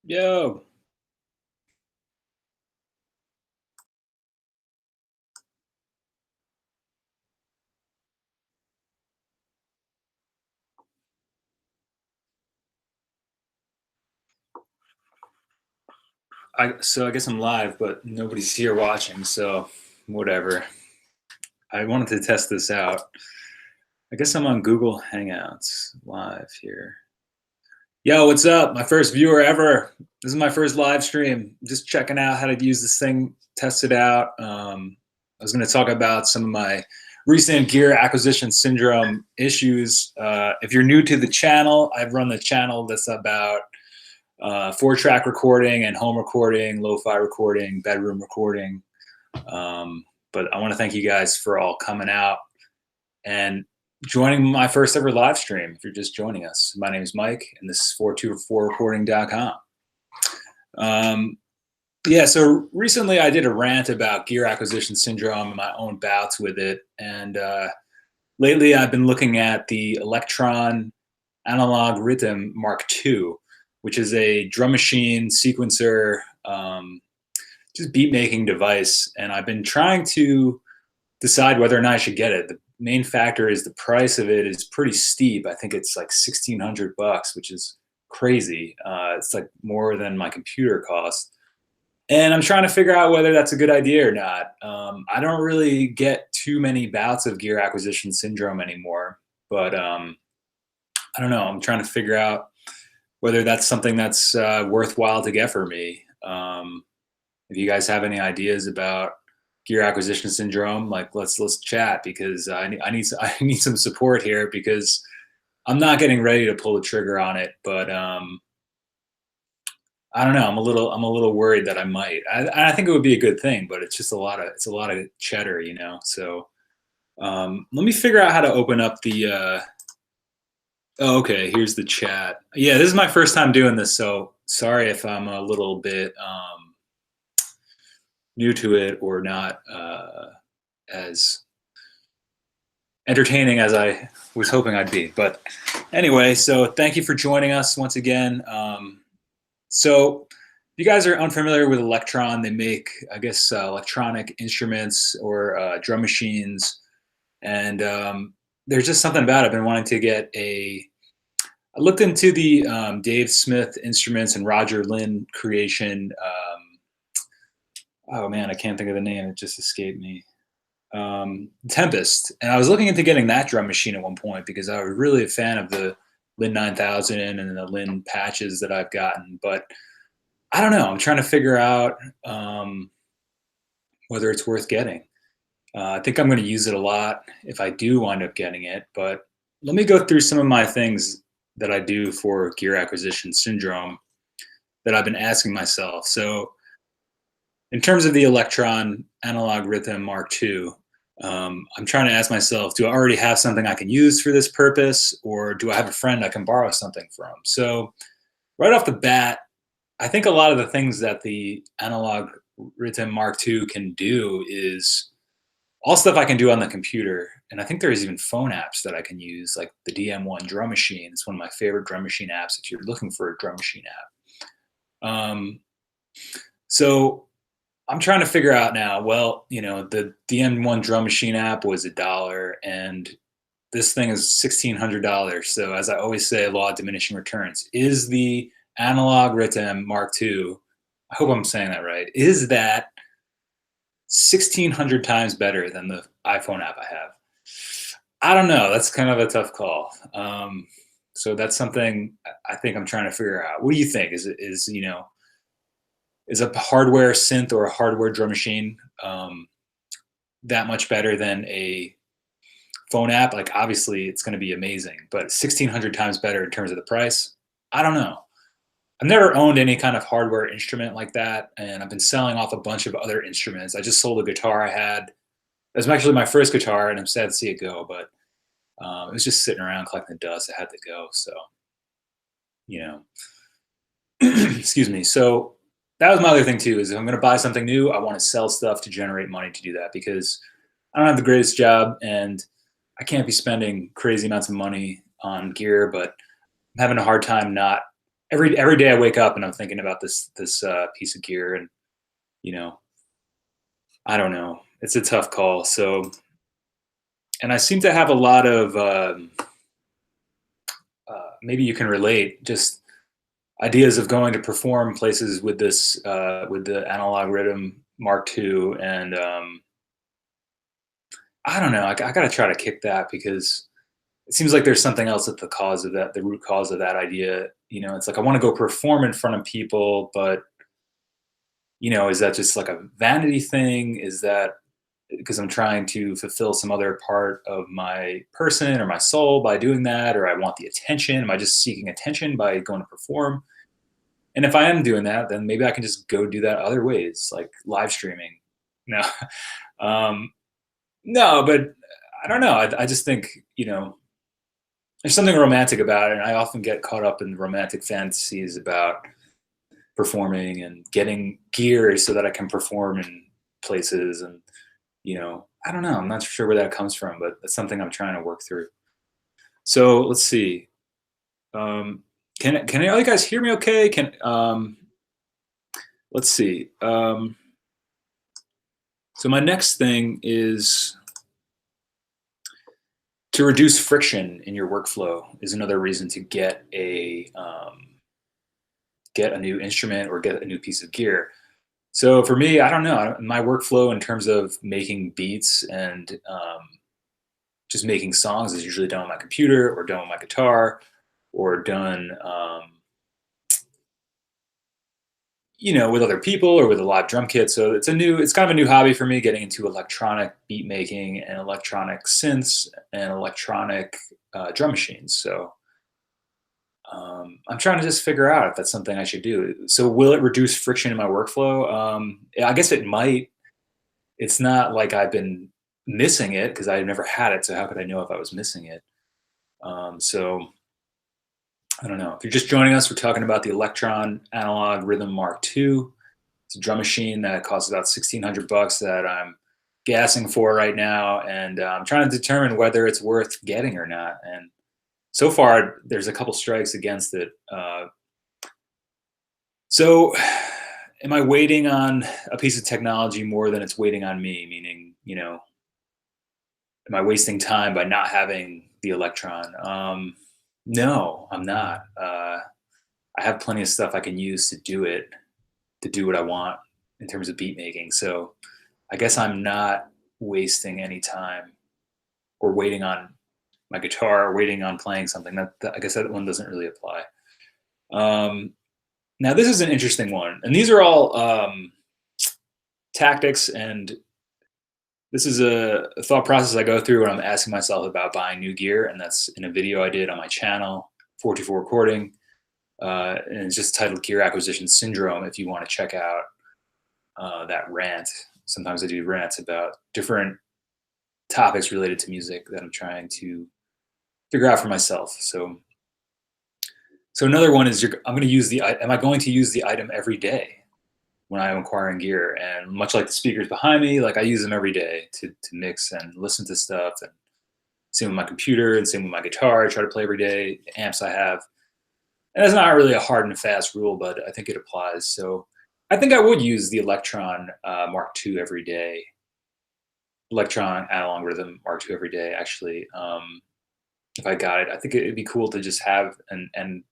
Yo, I guess I'm live, but nobody's here watching, so whatever. I wanted to test this out. I guess I'm on Google Hangouts live here. Yo, what's up? My first viewer ever. This is my first live stream. Just checking out how to use this thing, test it out. I was going to talk about some of my recent gear acquisition syndrome issues. If you're new to the channel, I've run the channel that's about 4-track recording and home recording, lo-fi recording, bedroom recording. But I want to thank you guys for all coming out and joining my first ever live stream. If you're just joining us, my name is Mike, and this is 424recording.com. Yeah, so recently I did a rant about gear acquisition syndrome and my own bouts with it. And lately I've been looking at the Electron Analog Rhythm Mark II, which is a drum machine sequencer, just beat making device. And I've been trying to decide whether or not I should get it. The main factor is the price of it is pretty steep. I think it's like $1,600, which is crazy. It's like more than my computer cost. And I'm trying to figure out whether that's a good idea or not. I don't really get too many bouts of gear acquisition syndrome anymore, but I don't know. I'm trying to figure out whether that's something that's worthwhile to get for me. If you guys have any ideas about gear acquisition syndrome, like let's chat, because I need I need some support here, because I'm not getting ready to pull the trigger on it, but I don't know. I'm a little worried that I might. I think it would be a good thing, but it's just a lot of cheddar, you know. So let me figure out how to open up the. Oh, okay, here's the chat. Yeah, this is my first time doing this, so sorry if I'm a little bit new to it or not as entertaining as I was hoping I'd be. But anyway, so thank you for joining us once again. So if you guys are unfamiliar with Electron, they make, I guess, electronic instruments or drum machines. And there's just something about it. I've been wanting to get a. I looked into the Dave Smith Instruments and Roger Lynn creation. Oh man, I can't think of the name. It just escaped me. Tempest. And I was looking into getting that drum machine at one point because I was really a fan of the Lynn 9000 and the Lynn patches that I've gotten. But I don't know. I'm trying to figure out whether it's worth getting. I think I'm going to use it a lot if I do wind up getting it. But let me go through some of my things that I do for gear acquisition syndrome that I've been asking myself. So, in terms of the Electron Analog Rhythm Mark II, I'm trying to ask myself, do I already have something I can use for this purpose, or do I have a friend I can borrow something from? So, right off the bat, I think a lot of the things that the Analog Rhythm Mark II can do is all stuff I can do on the computer. And I think there's even phone apps that I can use, like the DM1 drum machine. It's one of my favorite drum machine apps if you're looking for a drum machine app. So I'm trying to figure out now, well, you know, the DM1 drum machine app was $1 and this thing is $1,600. So as I always say, law of diminishing returns. Is the Analog Rhythm Mark II, I hope I'm saying that right, is that 1,600 times better than the iPhone app I have? I don't know. That's kind of a tough call. So that's something I think I'm trying to figure out. What do you think? Is a hardware synth or a hardware drum machine that much better than a phone app? Like, obviously, it's going to be amazing, but 1,600 times better in terms of the price? I don't know. I've never owned any kind of hardware instrument like that, and I've been selling off a bunch of other instruments. I just sold a guitar I had. It was actually my first guitar, and I'm sad to see it go, but it was just sitting around collecting dust. It had to go, so, you know. Excuse me. So that was my other thing too, is if I'm going to buy something new, I want to sell stuff to generate money to do that, because I don't have the greatest job and I can't be spending crazy amounts of money on gear, but I'm having a hard time not every day I wake up and I'm thinking about this piece of gear, and you know, I don't know. It's a tough call. So, and I seem to have a lot of maybe you can relate, just ideas of going to perform places with this with the analog rhythm Mark II, and I don't know. I got to try to kick that because it seems like there's something else at the cause of that, the root cause of that idea. It's like I want to go perform in front of people, but is that just like a vanity thing? Is that because I'm trying to fulfill some other part of my person or my soul by doing that, or I want the attention? Am I just seeking attention by going to perform? And if I am doing that, then maybe I can just go do that other ways, like live streaming. No, um, no, but I don't know. I just think there's something romantic about it, and I often get caught up in romantic fantasies about performing and getting gear so that I can perform in places. And I don't know. I'm not sure where that comes from, but that's something I'm trying to work through. So let's see. Can you guys hear me? Okay. Can Let's see. So my next thing is to reduce friction in your workflow is another reason to get a new instrument or get a new piece of gear. So for me, I don't know. My workflow in terms of making beats and just making songs is usually done on my computer or done on my guitar or done, with other people or with a live drum kit. So it's kind of a new hobby for me, getting into electronic beat making and electronic synths and electronic drum machines. So I'm trying to just figure out if that's something I should do. So will it reduce friction in my workflow? Yeah, I guess it might. It's not like I've been missing it because I've never had it. So how could I know if I was missing it? So I don't know. If you're just joining us, we're talking about the Electron Analog Rhythm Mark II. It's a drum machine that costs about $1,600 that I'm gassing for right now, and I'm trying to determine whether it's worth getting or not. And so far, there's a couple strikes against it. So, am I waiting on a piece of technology more than it's waiting on me? Meaning, am I wasting time by not having the Electron? No, I'm not. I have plenty of stuff I can use to do it, to do what I want in terms of beat making. So, I guess I'm not wasting any time or waiting on my guitar or waiting on playing something. I guess that one doesn't really apply. Now, this is an interesting one, and these are all tactics, and this is a thought process I go through when I'm asking myself about buying new gear, and that's in a video I did on my channel, 44 Recording, and it's just titled Gear Acquisition Syndrome if you want to check out that rant. Sometimes I do rants about different topics related to music that I'm trying to figure out for myself. So another one is am I going to use the item every day when I'm acquiring gear? And much like the speakers behind me, like I use them every day to mix and listen to stuff, and same with my computer and same with my guitar. I try to play every day, the amps I have. And that's not really a hard and fast rule, but I think it applies. So I think I would use the Electron Mark II every day, Electron Analog Rhythm Mark II every day, actually. If I got it, I think it'd be cool to just have and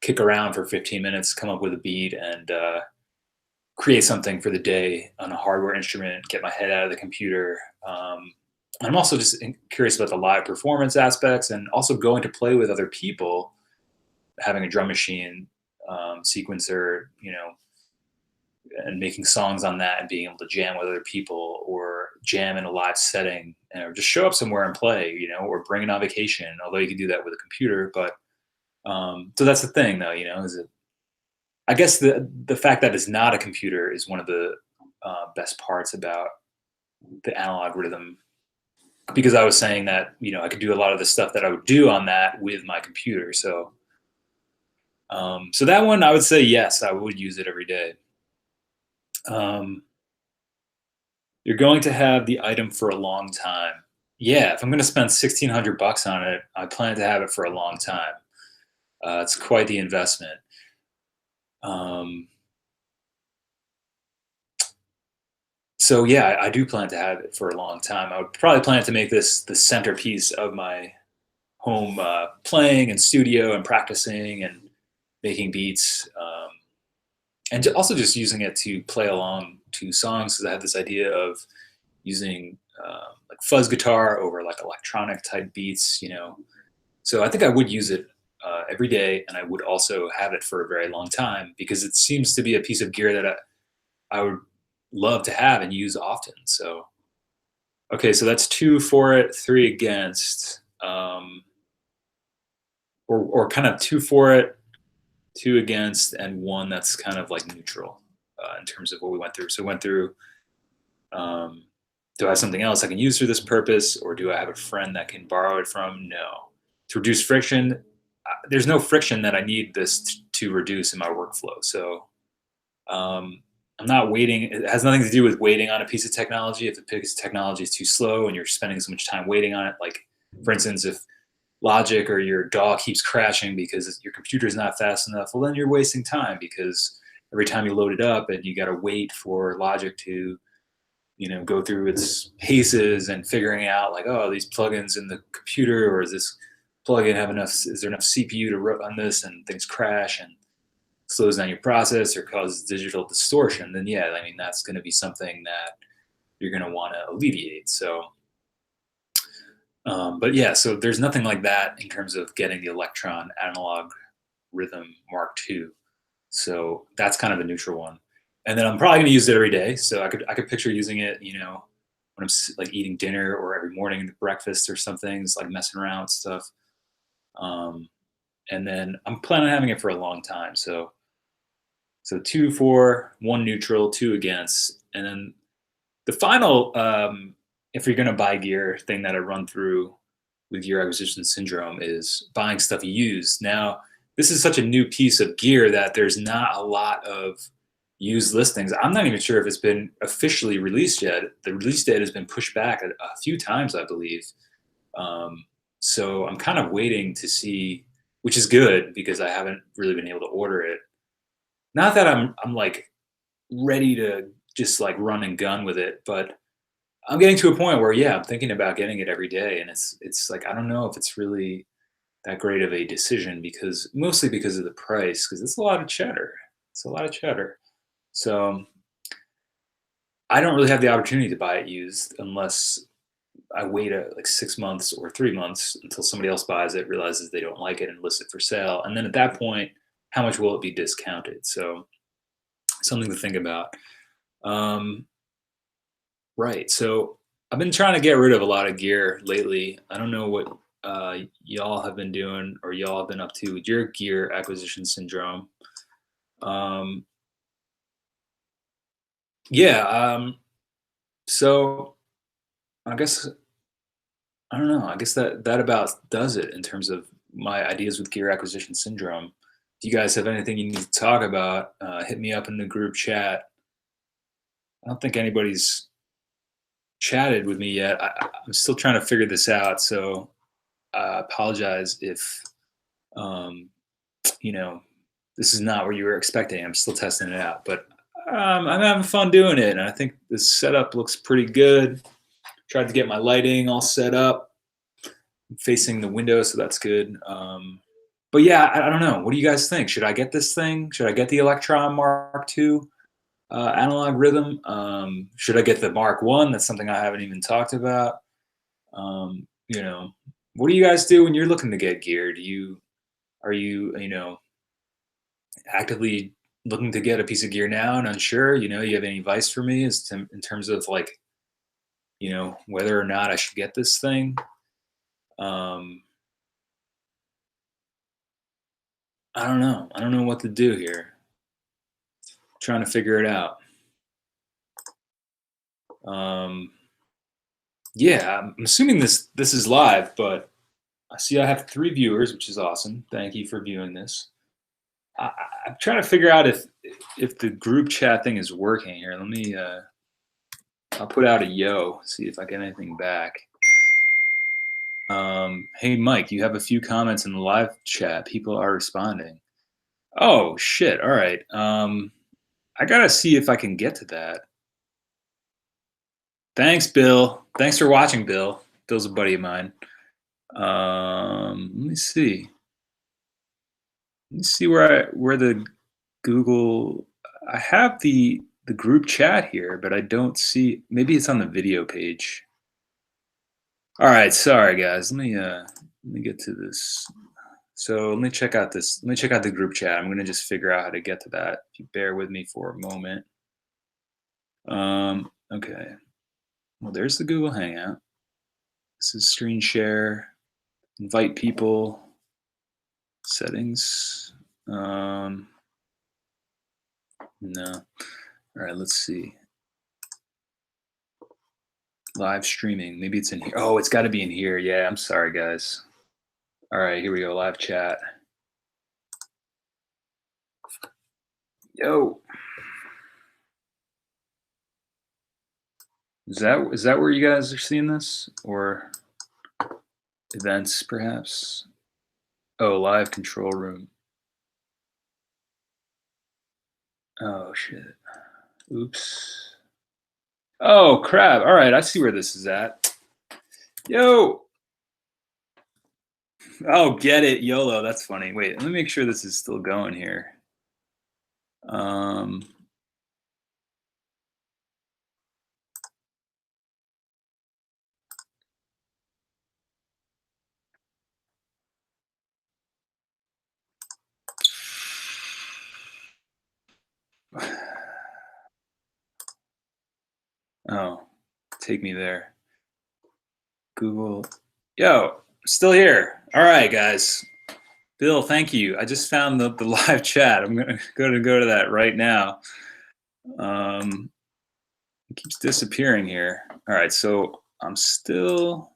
kick around for 15 minutes, come up with a beat, and create something for the day on a hardware instrument, get my head out of the computer. I'm also just curious about the live performance aspects, and also going to play with other people, having a drum machine sequencer, and making songs on that and being able to jam with other people or jam in a live setting, or just show up somewhere and play, or bring it on vacation, although you can do that with a computer. But so that's the thing though, is it, I guess the fact that it's not a computer is one of the best parts about the analog rhythm, because I was saying that I could do a lot of the stuff that I would do on that with my computer. So so that one, I would say yes, I would use it every day. You're going to have the item for a long time. Yeah, if I'm going to spend $1,600 on it, I plan to have it for a long time. It's quite the investment. Um, so yeah, I do plan to have it for a long time. I would probably plan to make this the centerpiece of my home playing and studio and practicing and making beats. And also just using it to play along to songs because I have this idea of using like fuzz guitar over like electronic type beats, So I think I would use it every day, and I would also have it for a very long time because it seems to be a piece of gear that I would love to have and use often. So okay, so that's two for it, three against, or kind of two for it, two against, and one that's kind of like neutral in terms of what we went through. So we went through. Um, do I have something else I can use for this purpose, or do I have a friend that can borrow it from? No. To reduce friction, there's no friction that I need this to reduce in my workflow. So I'm not waiting. It has nothing to do with waiting on a piece of technology. If the piece of technology is too slow and you're spending so much time waiting on it, like for instance, if Logic or your DAW keeps crashing because your computer is not fast enough, well, then you're wasting time because every time you load it up and you got to wait for Logic to go through its paces and figuring out like, oh, these plugins in the computer, or is this plugin have enough? Is there enough CPU to run this? And things crash and slows down your process or causes digital distortion. Then yeah, I mean that's going to be something that you're going to want to alleviate. So, but yeah, so there's nothing like that in terms of getting the Electron Analog Rhythm Mark II. So that's kind of a neutral one. And then I'm probably going to use it every day. So I could picture using it, when I'm like eating dinner or every morning at breakfast or something, it's like messing around with stuff. Um, and then I'm planning on having it for a long time. So two for, one neutral, two against, and then the final, if you're going to buy gear, thing that I run through with gear acquisition syndrome is buying stuff used. Now, this is such a new piece of gear that there's not a lot of used listings. I'm not even sure if it's been officially released yet. The release date has been pushed back a few times, I believe. So I'm kind of waiting to see, which is good because I haven't really been able to order it. Not that I'm like ready to just like run and gun with it, but I'm getting to a point where yeah, I'm thinking about getting it every day, and it's like I don't know if it's really that great of a decision because mostly because of the price because it's a lot of cheddar. It's a lot of cheddar. So I don't really have the opportunity to buy it used unless I wait like 6 months or 3 months until somebody else buys it, realizes they don't like it, and lists it for sale. And then at that point, how much will it be discounted? So something to think about. Um, right. So I've been trying to get rid of a lot of gear lately. I don't know what y'all have been doing or y'all have been up to with your gear acquisition syndrome. Um, yeah. So I guess I don't know. I guess that about does it in terms of my ideas with gear acquisition syndrome. If you guys have anything you need to talk about, hit me up in the group chat. I don't think anybody's chatted with me yet. I'm still trying to figure this out, so I apologize if um, you know this is not what you were expecting. I'm still testing it out, but I'm having fun doing it, and I think the setup looks pretty good. Tried to get my lighting all set up, facing the window, so that's good. But yeah, I don't know. What do you guys think? Should I get this thing? Should I get the Electron Mark II analog rhythm? Should I get the Mark One? That's something I haven't even talked about. Um, you know, what do you guys do when you're looking to get gear? Are you actively looking to get a piece of gear now and unsure? You have any advice for me in terms of like whether or not I should get this thing? Um, I don't know. I don't know what to do here. Trying to figure it out. Um, yeah, I'm assuming this is live, but I see I have 3 viewers, which is awesome. Thank you for viewing this. I'm trying to figure out if the group chat thing is working here. Let me. I'll put out a yo. See if I get anything back. Hey Mike, you have a few comments in the live chat. People are responding. Oh shit! All right. I gotta see if I can get to that. Thanks, Bill. Thanks for watching, Bill. Bill's a buddy of mine. Let me see. Let me see where the Google. I have the group chat here, but I don't see. Maybe it's on the video page. All right, sorry guys. Let me get to this. So let me check out this. Let me check out the group chat. I'm gonna just figure out how to get to that. If you bear with me for a moment. Okay. Well, there's the Google Hangout. This is screen share. Invite people. Settings. No. All right. Let's see. Live streaming. Maybe it's in here. Oh, it's got to be in here. Yeah. I'm sorry, guys. All right. Here we go. Live chat. Yo. Is that where you guys are seeing this, or events perhaps? Oh, live control room. Oh shit. Oops. Oh crap. All right, I see where this is at. Yo. Oh, get it, YOLO. That's funny. Wait, let me make sure this is still going here. Um. Oh, take me there. Google. Yo, still here. All right, guys. Bill, thank you. I just found the live chat. I'm gonna go to that right now. It keeps disappearing here. All right, so I'm still.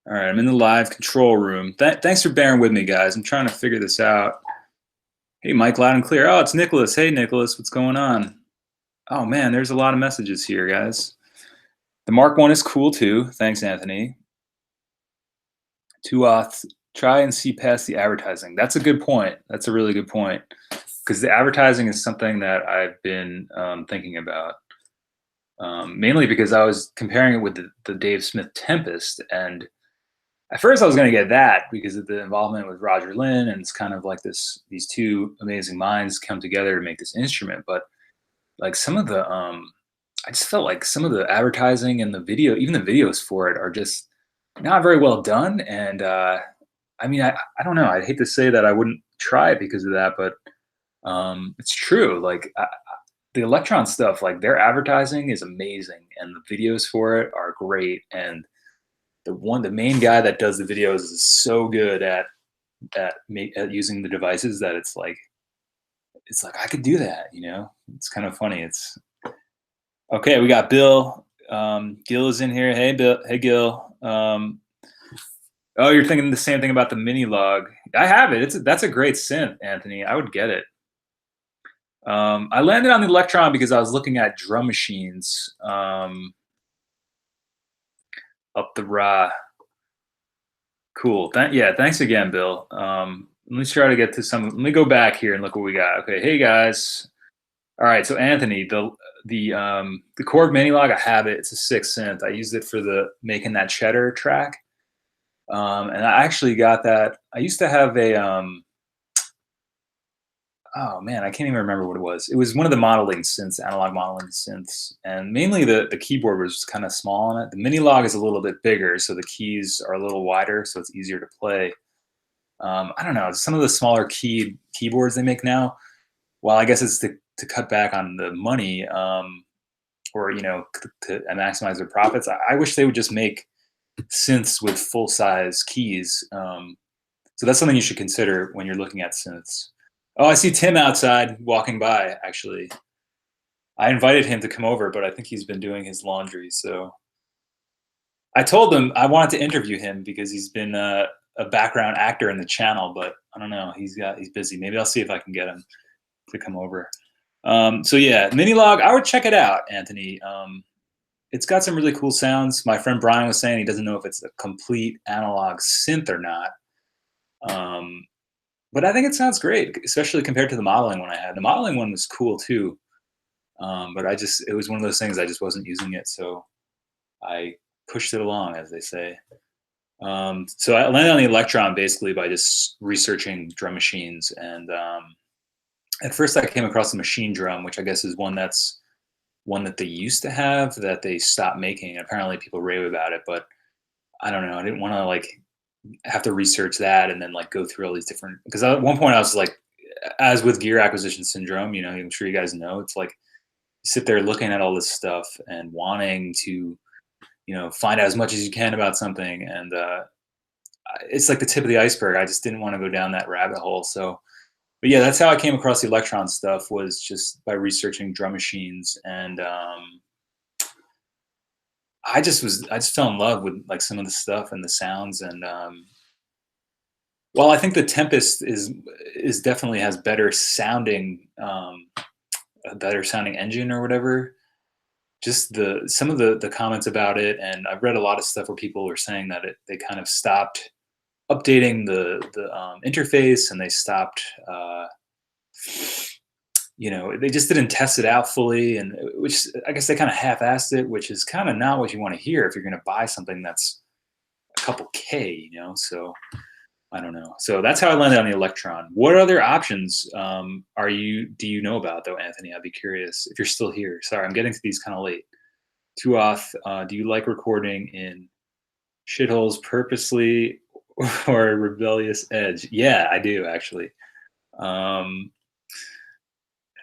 All right, I'm in the live control room. Thanks for bearing with me, guys. I'm trying to figure this out. Hey, Mike, loud and clear. Oh, it's Nicholas. Hey, Nicholas, what's going on? Oh man, there's a lot of messages here, guys. The Mark one is cool too. Thanks, Anthony. To try and see past the advertising. That's a good point. That's a really good point, because the advertising is something that I've been thinking about. Mainly because I was comparing it with the Dave Smith Tempest, and at first I was going to get that because of the involvement with Roger Lynn, and it's kind of like these two amazing minds come together to make this instrument. But like some of the, I just felt like some of the advertising and the video, even the videos for it, are just not very well done. And I mean, I don't know. I'd hate to say that I wouldn't try it because of that, but it's true. Like the Electron stuff, like their advertising is amazing, and the videos for it are great. And the main guy that does the videos is so good at using the devices that it's like I could do that. It's kind of funny. It's okay. We got Bill. Gil is in here. Hey, Bill. Hey, Gil. Oh, you're thinking the same thing about the mini log. I have it. That's a great synth, Anthony. I would get it. I landed on the Electron because I was looking at drum machines up the Ra. Cool. Yeah, thanks again, Bill. Let me try to get to some. Let me go back here and look what we got. Okay, hey guys. All right, so Anthony, the Korg mini log, I have it. It's a 6 synth. I used it for the making that cheddar track. And I actually got that. I used to have a oh man, I can't even remember what it was. It was one of the modeling synths, analog modeling synths, and mainly the keyboard was kind of small on it. The mini log is a little bit bigger, so the keys are a little wider, so it's easier to play. I don't know, some of the smaller keyboards they make now, while I guess it's to cut back on the money, or to maximize their profits. I wish they would just make synths with full size keys. So that's something you should consider when you're looking at synths. Oh, I see Tim outside walking by, actually. I invited him to come over, but I think he's been doing his laundry. So I told him I wanted to interview him because he's been a background actor in the channel, but I don't know. He's busy. Maybe I'll see if I can get him to come over. So yeah, Minilog, I would check it out, Anthony. It's got some really cool sounds. My friend Brian was saying he doesn't know if it's a complete analog synth or not. but I think it sounds great, especially compared to the modeling one I had. The modeling one was cool too, but it was one of those things I just wasn't using it, so I pushed it along, as they say. So I landed on the Electron basically by just researching drum machines, and at first I came across the machine drum, which I guess is one that they used to have that they stopped making. Apparently, people rave about it, but I don't know. I didn't want to like have to research that and then like go through all these different. Because at one point I was like, as with gear acquisition syndrome, I'm sure you guys know, it's like you sit there looking at all this stuff and wanting to find out as much as you can about something, and it's like the tip of the iceberg. I just didn't want to go down that rabbit hole. So, but yeah, that's how I came across the Electron stuff, was just by researching drum machines, and I just fell in love with like some of the stuff and the sounds, and well, I think the Tempest is definitely has a better sounding engine or whatever. Just some of the comments about it, and I've read a lot of stuff where people were saying that they kind of stopped updating the interface, and they stopped they just didn't test it out fully, and which I guess they kind of half-assed it, which is kind of not what you want to hear if you're going to buy something that's a couple K. So I don't know. So that's how I landed on the Electron. What other options do you know about though, Anthony? I'd be curious if you're still here. Sorry, I'm getting to these kind of late. Tuoth, do you like recording in shitholes purposely or a rebellious edge? Yeah, I do actually.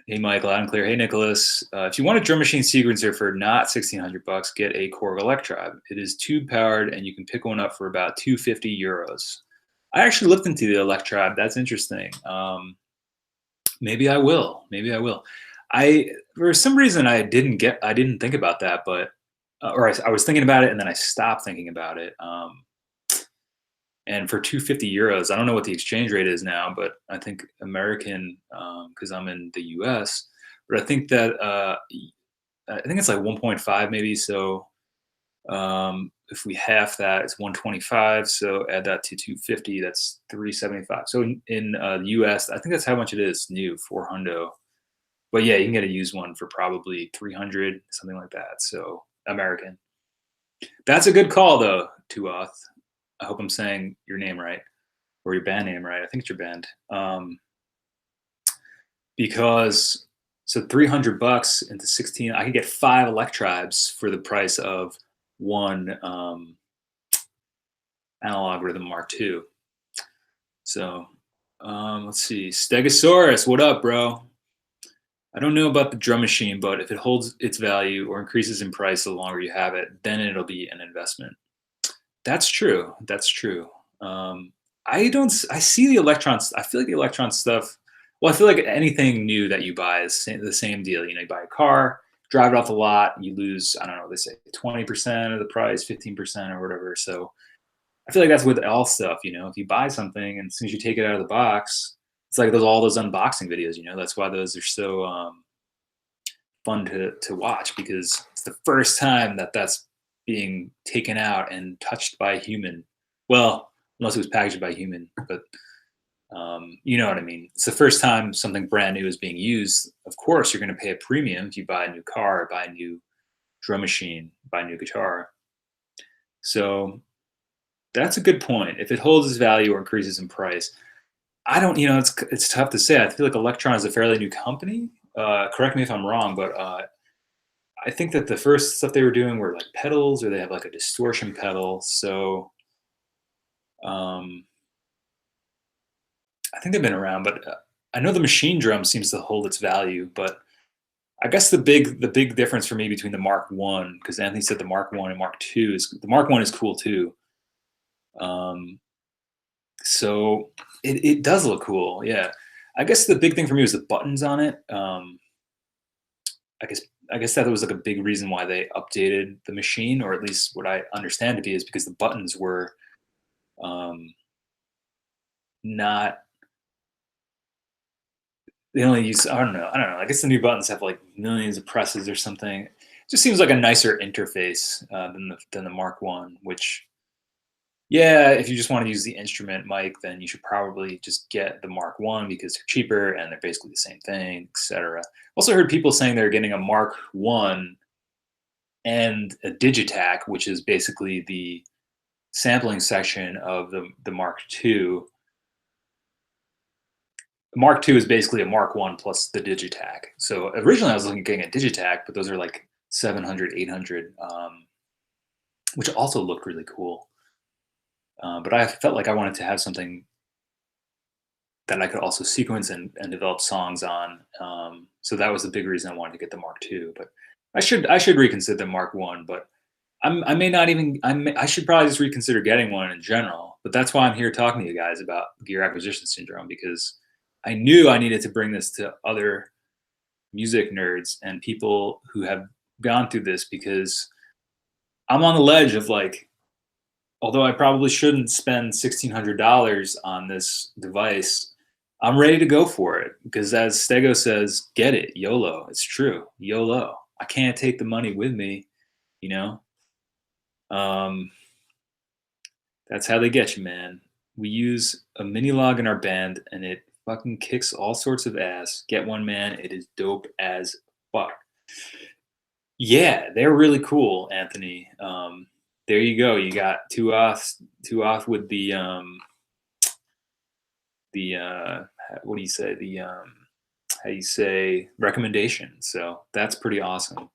Hey, Mike, loud and clear. Hey, Nicholas. If you want a drum machine sequencer for not $1,600, get a Korg Electribe. It is tube powered, and you can pick one up for about 250 euros. I actually looked into the Electribe. That's interesting. Maybe I will. Maybe I will. For some reason I didn't think about that, but I was thinking about it and then I stopped thinking about it. And for 250 euros, I don't know what the exchange rate is now, but I think American, because I'm in the US, but I think it's like 1.5 maybe. So if we half that, it's 125. So add that to 250, that's 375. So in the US, I think that's how much it is new, 400. But yeah, you can get a used one for probably 300, something like that. So American. That's a good call though, Tuoth. I hope I'm saying your name right, or your band name right. I think it's your band. Because so $300 into 16, I could get 5 Electribes for the price of one Analog Rhythm Mark II. So let's see, Stegosaurus, what up, bro? I don't know about the drum machine, but if it holds its value or increases in price the longer you have it, then it'll be an investment. That's true. That's true. I see the electrons. I feel like the electron stuff. Well, I feel like anything new that you buy is the same deal. You buy a car, drive it off the lot, you lose, I don't know, they say 20% of the price, 15% or whatever. So I feel like that's with all stuff. If you buy something and as soon as you take it out of the box, it's like all those unboxing videos. That's why those are so fun to watch, because it's the first time that's being taken out and touched by a human. Well, unless it was packaged by a human, but you know what I mean. It's the first time something brand new is being used. Of course, you're going to pay a premium if you buy a new car, buy a new drum machine, buy a new guitar. So that's a good point. If it holds its value or increases in price, I don't. It's tough to say. I feel like Electron is a fairly new company. Correct me if I'm wrong, but I think that the first stuff they were doing were like pedals, or they have like a distortion pedal. So I think they've been around, but I know the machine drum seems to hold its value. But I guess the big difference for me between the Mark One, because Anthony said the Mark One and Mark Two, is the Mark One is cool too. So it does look cool, yeah. I guess the big thing for me was the buttons on it. I guess that was like a big reason why they updated the machine, or at least what I understand to be, is because the buttons were not. They only use, I don't know. I guess the new buttons have like millions of presses or something. It just seems like a nicer interface than the Mark One, which Yeah, if you just want to use the instrument mic, then you should probably just get the Mark One because they're cheaper and they're basically the same thing, etc. Also heard people saying they're getting a Mark One and a Digitakt, which is basically the sampling section of the Mark Two. Mark Two is basically a Mark One plus the Digitakt. So originally I was looking at getting a Digitakt, but those are like 700, 800, which also looked really cool. But I felt like I wanted to have something that I could also sequence and develop songs on. So that was the big reason I wanted to get the Mark Two. But I should reconsider the Mark One. But I may not even I should probably just reconsider getting one in general. But that's why I'm here talking to you guys about gear acquisition syndrome, because I knew I needed to bring this to other music nerds and people who have gone through this, because I'm on the ledge of like, although I probably shouldn't spend $1,600 on this device, I'm ready to go for it because, as Stego says, get it, YOLO. It's true, YOLO. I can't take the money with me, you know. Um, that's how they get you, man. We use a mini log in our band, and it fucking kicks all sorts of ass. Get one, man. It is dope as fuck. Yeah, they're really cool, Anthony. There you go. You got two off with the what do you say, the how you say, recommendation. So that's pretty awesome.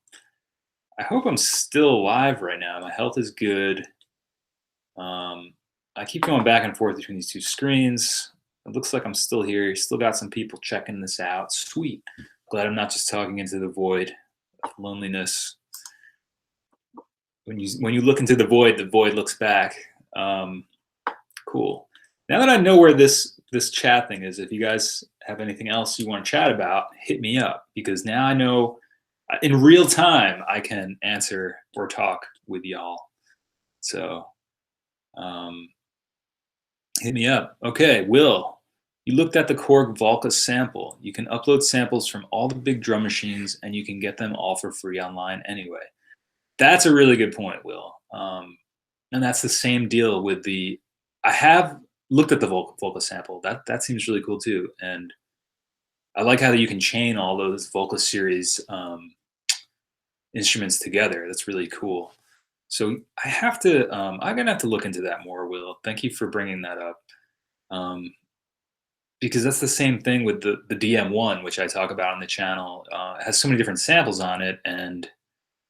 I hope I'm still alive right now. My health is good. I keep going back and forth between these two screens. It looks like I'm still here. Still got some people checking this out. Sweet. Glad I'm not just talking into the void of loneliness. When you look into the void looks back. Cool. Now that I know where this chat thing is, if you guys have anything else you want to chat about, hit me up, because now I know in real time I can answer or talk with y'all. So hit me up. Okay, Will, you looked at the Korg Volca sample. You can upload samples from all the big drum machines and you can get them all for free online anyway. That's a really good point, Will. And that's the same deal with the. I have looked at the Volca sample. That seems really cool too, and I like how you can chain all those Volca series instruments together. That's really cool. So I have to. I'm gonna have to look into that more, Will. Thank you for bringing that up, because that's the same thing with the DM1, which I talk about on the channel. It has so many different samples on it, and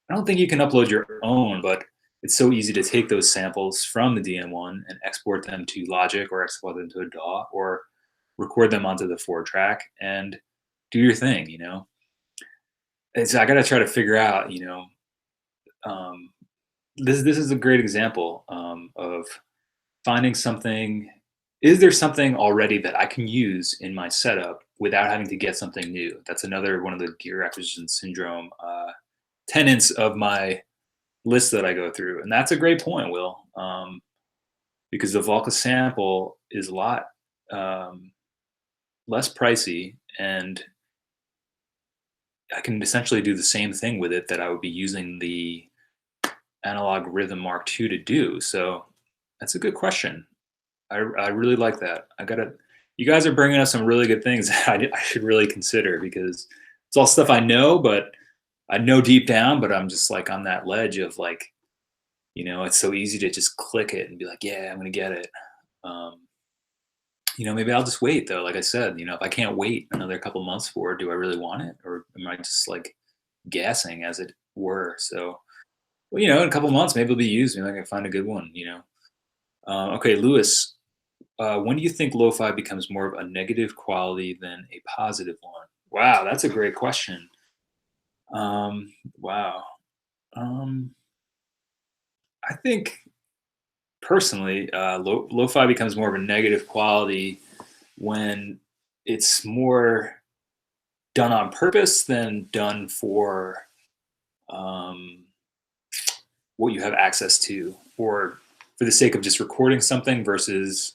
I don't think you can upload your own, but it's so easy to take those samples from the DM1 and export them to Logic or export them to a DAW or record them onto the 4-track and do your thing, you know? I got to try to figure out, um, this is a great example of finding something. Is there something already that I can use in my setup without having to get something new? That's another one of the gear acquisition syndrome tenets of my list that I go through. And that's a great point, Will, because the Volca sample is a lot less pricey, and I can essentially do the same thing with it that I would be using the Analog Rhythm Mark II to do. So that's a good question. I really like that. You guys are bringing us some really good things that I should really consider, because it's all stuff I know, but I know deep down, but I'm just like on that ledge of like, it's so easy to just click it and be like, yeah, I'm gonna get it. Maybe I'll just wait though. Like I said, if I can't wait another couple months for it, do I really want it, or am I just like guessing, as it were? So, well, in a couple months, maybe it'll be used. Maybe I can find a good one. Okay, Lewis, when do you think lo-fi becomes more of a negative quality than a positive one? Wow, that's a great question. Wow. I think personally, lo-fi becomes more of a negative quality when it's more done on purpose than done for what you have access to, or for the sake of just recording something, versus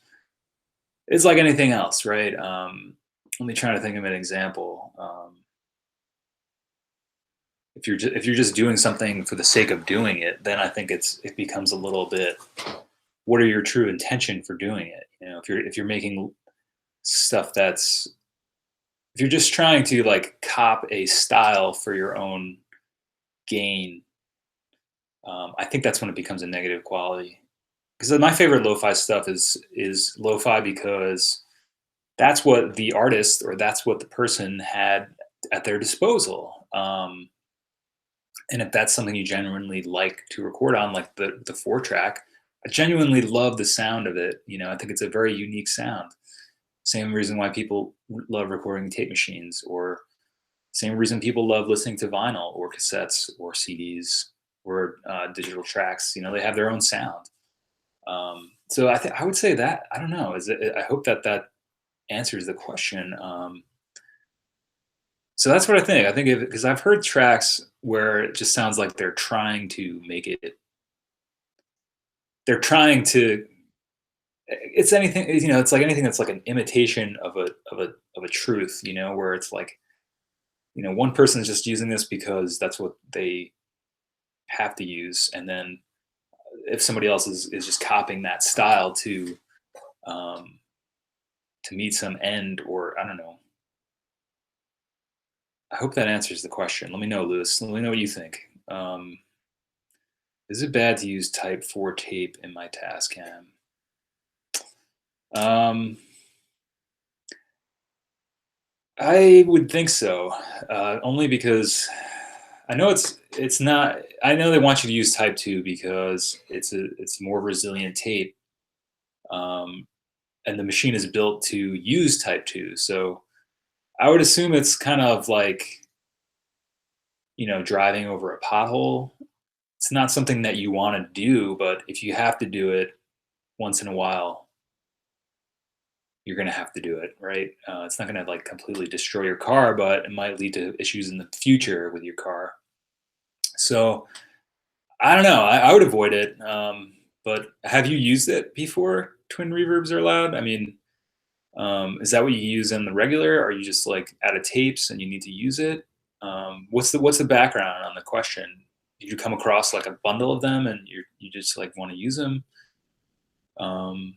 it's like anything else, right? Let me try to think of an example. If you're just doing something for the sake of doing it, then I think it becomes a little bit what are your true intention for doing it? If you're making stuff that's if you're just trying to like cop a style for your own gain, I think that's when it becomes a negative quality. Because my favorite lo-fi stuff is lo-fi because that's what the artist or that's what the person had at their disposal. And if that's something you genuinely like to record on, like the 4 track, I genuinely love the sound of it. I think it's a very unique sound. Same reason why people love recording tape machines, or same reason people love listening to vinyl or cassettes or CDs or digital tracks. They have their own sound. So I would say that I don't know. I hope that answers the question. So that's what I think. I think because I've heard tracks where it just sounds like they're trying to make it. They're trying to. It's anything. It's like anything that's like an imitation of a truth. Where it's like one person is just using this because that's what they have to use, and then if somebody else is just copying that style um, to meet some end, or I don't know. I hope that answers the question. Let me know, Lewis. Let me know what you think. Is it bad to use Type 4 tape in my Tascam? Um, I would think so, only because I know it's not. I know they want you to use Type 2 because it's more resilient tape, um, and the machine is built to use Type 2. So I would assume it's kind of like driving over a pothole. It's not something that you want to do, but if you have to do it once in a while, you're going to have to do it, right? It's not going to like completely destroy your car, but it might lead to issues in the future with your car. So I don't know. I would avoid it. But have you used it before? Twin reverbs are loud. I mean, is that what you use in the regular? Are you just like out of tapes and you need to use it? What's the background on the question? Did you come across like a bundle of them and you just like want to use them? Um,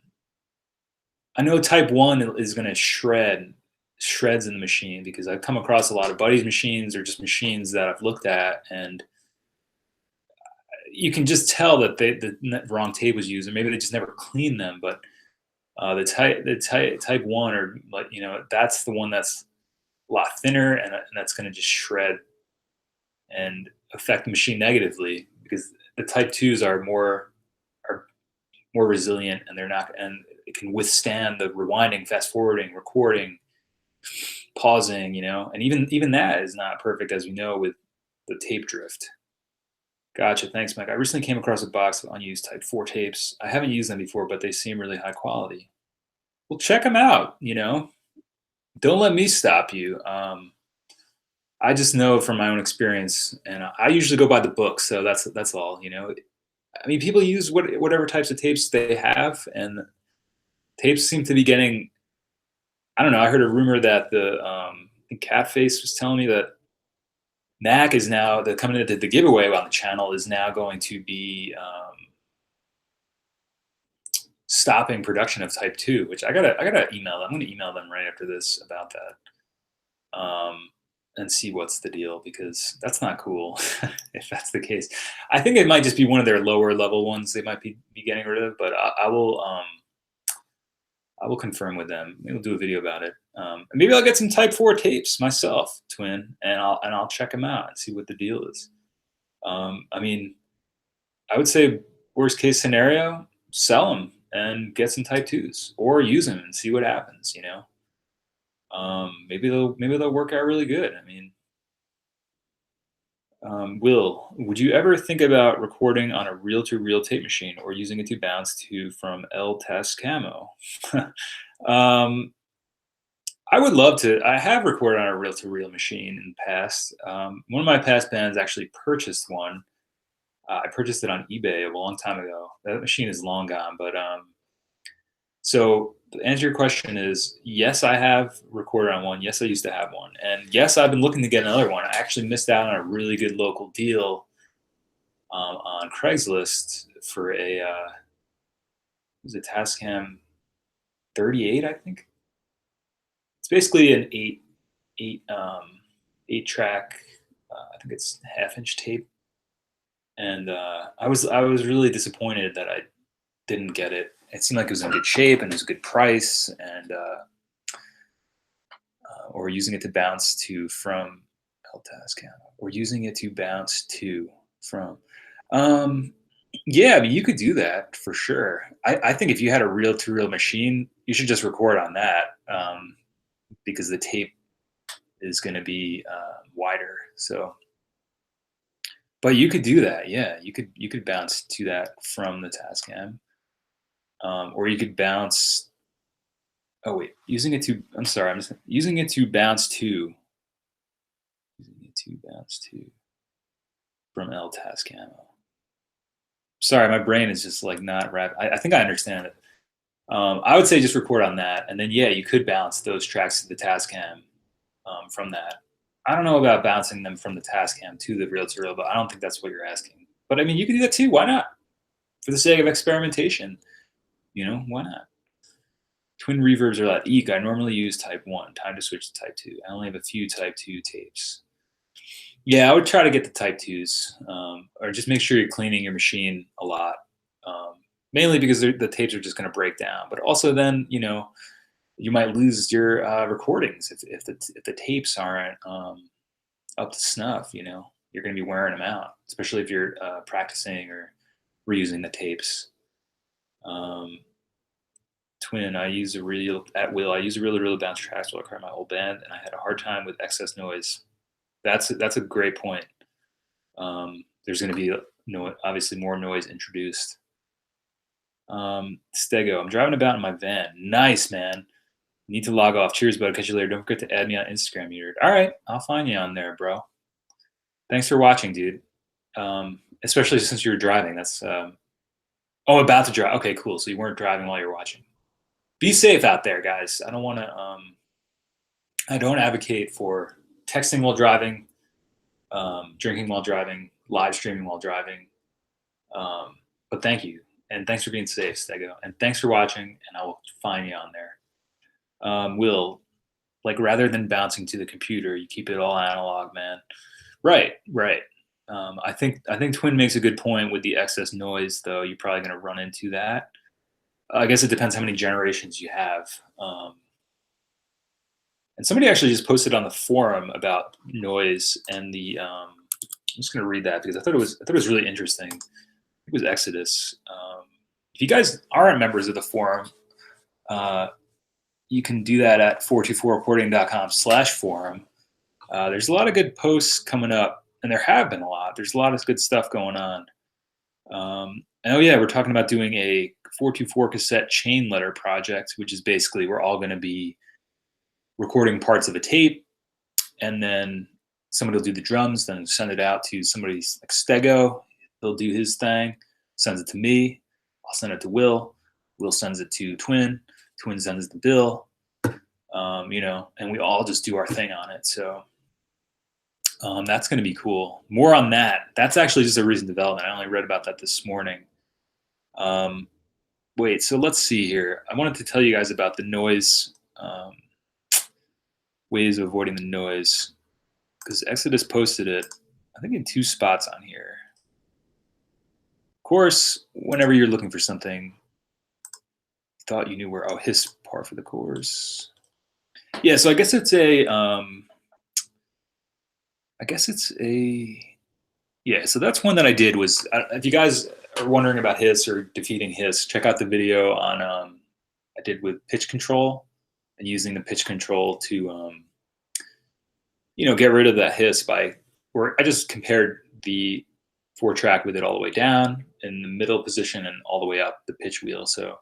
I know Type 1 is going to shreds in the machine because I've come across a lot of buddies' machines or just machines that I've looked at, and you can just tell that the wrong tape was used, or maybe they just never cleaned them. But the type 1, or like that's the one that's a lot thinner, and that's going to just shred and affect the machine negatively because the Type 2s are more resilient, and they're not, and it can withstand the rewinding, fast forwarding, recording, pausing, and even that is not perfect, as we know, with the tape drift. Gotcha. Thanks, Mike. I recently came across a box of unused Type 4 tapes. I haven't used them before, but they seem really high quality. Well, check them out. Don't let me stop you. I just know from my own experience, and I usually go by the book, so that's all. I mean, people use whatever types of tapes they have, and tapes seem to be getting. I don't know. I heard a rumor that I think Catface was telling me that Mac is now coming into the giveaway on the channel is now going to be stopping production of Type 2, which I gotta email them. I'm gonna email them right after this about that, and see what's the deal, because that's not cool if that's the case. I think it might just be one of their lower level ones they might be getting rid of, but I will confirm with them. Maybe we'll do a video about it. And maybe I'll get some Type 4 tapes myself, Twin, and I'll check them out and see what the deal is. I mean, I would say worst case scenario, sell them and get some Type 2s, or use them and see what happens. Maybe they'll work out really good. I mean, Will, would you ever think about recording on a reel-to-reel tape machine or using it to bounce to from El Tascamo? um, I would love to. I have recorded on a reel-to-reel machine in the past. One of my past bands actually purchased one. I purchased it on eBay a long time ago. That machine is long gone, but so the answer to your question is yes, I have recorded on one. Yes, I used to have one, and yes, I've been looking to get another one. I actually missed out on a really good local deal on Craigslist for a was a Tascam 38, I think. It's basically an eight eight track. I think it's half-inch tape, and I was really disappointed that I didn't get it. It seemed like it was in good shape and it was a good price, and or using it to bounce to from El Tascam, or using it to bounce to from. Um, yeah, I mean, you could do that for sure. I think if you had a reel-to-reel machine, you should just record on that, because the tape is going to be wider. So, but you could do that. Yeah, you could bounce to that from the Tascam, or you could bounce. Oh wait, using it to. I'm sorry, I'm just using it to bounce to. Using it to bounce to from El Tascam. Sorry, my brain is just like not wrapped. I think I understand it. I would say just record on that, and then yeah, you could bounce those tracks to the Tascam from that. I don't know about bouncing them from the Tascam to the reel-to-reel, but I don't think that's what you're asking. But I mean, you can do that too. Why not? For the sake of experimentation, why not? Twin reverbs are like eek. I normally use Type 1. Time to switch to Type 2. I only have a few Type 2 tapes. Yeah, I would try to get the Type 2s, or just make sure you're cleaning your machine a lot. Um, Mainly because the tapes are just going to break down, but also then you might lose your recordings if the tapes aren't up to snuff. You're going to be wearing them out, especially if you're practicing or reusing the tapes. Um, Twin, I use a reel at will. I use a reel to reel bounce tracks while I record my whole band, and I had a hard time with excess noise. That's a great point. There's going to be obviously more noise introduced. Stego, I'm driving about in my van. Nice, man. Need to log off. Cheers, bud. Catch you later. Don't forget to add me on Instagram, you. All right, I'll find you on there, bro. Thanks for watching, dude. Especially since you were driving. That's oh, about to drive. Okay, cool. So you weren't driving while you were watching. Be safe out there, guys. I don't want to. I don't advocate for texting while driving, drinking while driving, live streaming while driving. But thank you, and thanks for being safe, Stego, and thanks for watching. And I will find you on there. Will, like, rather than bouncing to the computer, you keep it all analog, man. Right, right. I think Twin makes a good point with the excess noise, though. You're probably going to run into that. I guess it depends how many generations you have. And somebody actually just posted on the forum about noise and the. I'm just going to read that because I thought it was really interesting. It was Exodus. If you guys aren't members of the forum, you can do that at 424recording.com/forum. There's a lot of good posts coming up, and there have been a lot. There's a lot of good stuff going on. And oh yeah, we're talking about doing a 424 cassette chain letter project, which is basically we're all going to be recording parts of a tape, and then somebody will do the drums, then send it out to somebody like Stego. He'll do his thing, sends it to me. I'll send it to Will. Will sends it to Twin. Twin sends it to Bill. And we all just do our thing on it. So that's going to be cool. More on that. That's actually just a recent development. I only read about that this morning. Wait, so let's see here. I wanted to tell you guys about the noise, ways of avoiding the noise, because Exodus posted it, I think, in 2 spots on here. Of course, whenever you're looking for something, thought you knew where. Oh, his par for the course. Yeah, so I guess it's a. Yeah, so that's one that I did. Was if you guys are wondering about hiss or defeating hiss, check out the video on I did with pitch control and using the pitch control to get rid of that hiss where I just compared the 4-track with it all the way down in the middle position and all the way up the pitch wheel. So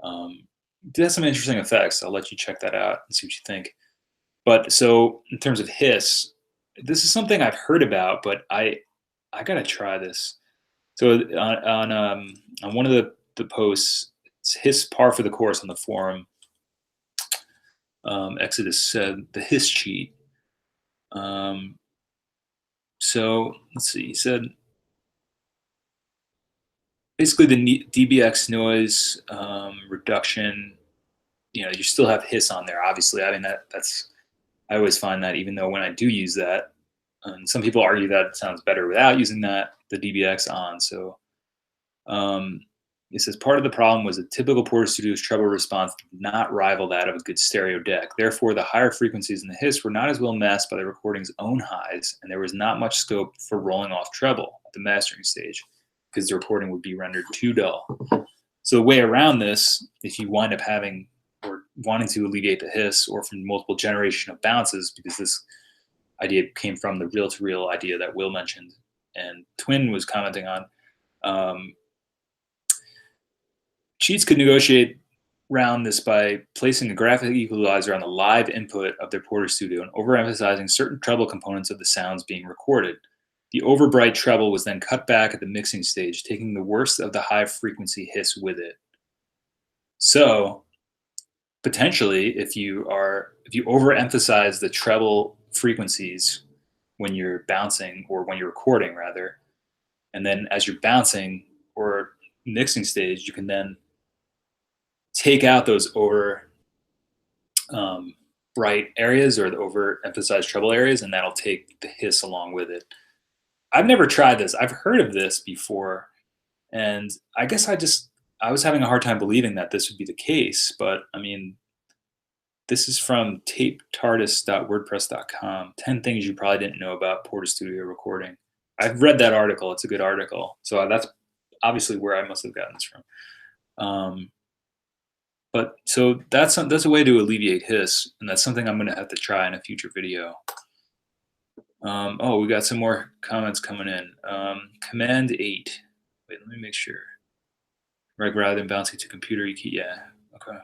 it has some interesting effects. I'll let you check that out and see what you think. But so in terms of hiss, this is something I've heard about, but I gotta try this. So on one of the posts, it's hiss par for the course on the forum. Exodus said the hiss cheat. So let's see. He said basically the DBX noise reduction. You still have hiss on there, obviously. I mean, that's I always find that, even though when I do use that, some people argue that it sounds better without using the DBX on. So um, it says part of the problem was a typical Porter Studio's treble response did not rival that of a good stereo deck. Therefore, the higher frequencies in the hiss were not as well masked by the recording's own highs, and there was not much scope for rolling off treble at the mastering stage because the recording would be rendered too dull. So the way around this, if you wind up having or wanting to alleviate the hiss, or from multiple generation of bounces, because this idea came from the reel-to-reel idea that Will mentioned and Twin was commenting on, um, Cheats could negotiate around this by placing a graphic equalizer on the live input of their Porter Studio and overemphasizing certain treble components of the sounds being recorded. The overbright treble was then cut back at the mixing stage, taking the worst of the high frequency hiss with it. So potentially, if you overemphasize the treble frequencies when you're bouncing, or when you're recording rather, and then as you're bouncing or mixing stage, you can then take out those bright areas or the overemphasized treble areas, and that'll take the hiss along with it. I've never tried this. I've heard of this before, and I guess I was having a hard time believing that this would be the case. But I mean, this is from tapetardist.wordpress.com. 10 things you probably didn't know about Porter Studio recording. I've read that article. It's a good article. So that's obviously where I must have gotten this from. But so that's a way to alleviate hiss, and that's something I'm going to have to try in a future video. Oh, we got some more comments coming in. Command 8. Wait, let me make sure. Right, rather than bouncing to computer, you keep, yeah, okay.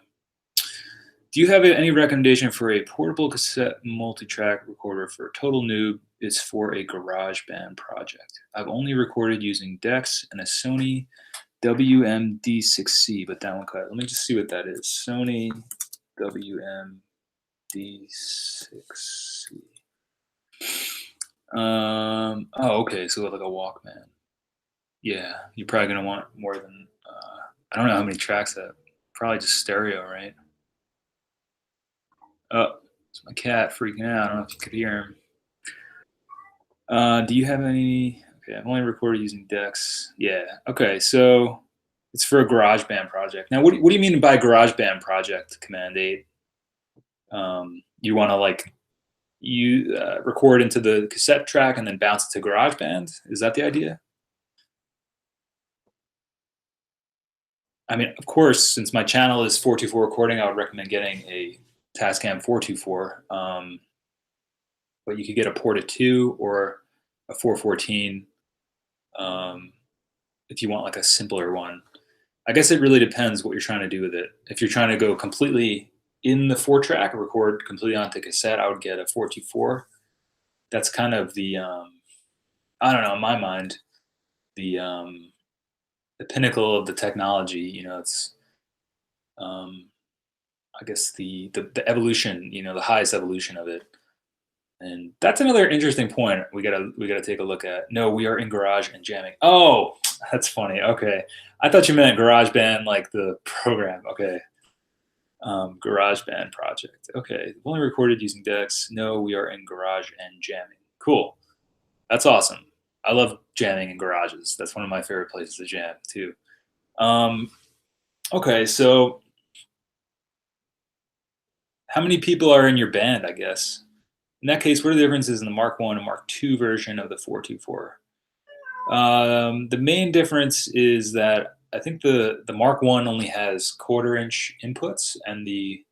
Do you have any recommendation for a portable cassette multi-track recorder for a total noob? It's for a GarageBand project. I've only recorded using decks and a Sony WMD6C, but that one cut. Let me just see what that is. Sony WMD6C. Oh, okay, so like a Walkman. Yeah, you're probably gonna want more than, I don't know how many tracks that. Probably just stereo, right? Oh, it's my cat freaking out. I don't know if you could hear him. Do you have any? Okay, I've only recorded using decks. Yeah. Okay, so it's for a GarageBand project. Now, what do you mean by GarageBand project, Command 8? You want to record into the cassette track and then bounce it to GarageBand? Is that the idea? I mean, of course, since my channel is 424 recording, I would recommend getting a Tascam 424. But you could get a Porta 2 or a 414 if you want like a simpler one. I guess it really depends what you're trying to do with it. If you're trying to go completely in the 4-track, record completely onto cassette, I would get a 424. That's kind of the, I don't know, in my mind, the pinnacle of the technology. It's, I guess the evolution, the highest evolution of it. And that's another interesting point we gotta take a look at. No, we are in Garage and jamming. Oh, that's funny. Okay, I thought you meant GarageBand, like the program. Okay, GarageBand project. Okay, only recorded using decks. No, we are in Garage and jamming. Cool. That's awesome. I love jamming in garages. That's one of my favorite places to jam too. Okay, so how many people are in your band? I guess. In that case, what are the differences in the Mark I and Mark II version of the 424? The main difference is that I think the Mark I only has 1/4-inch inputs, and the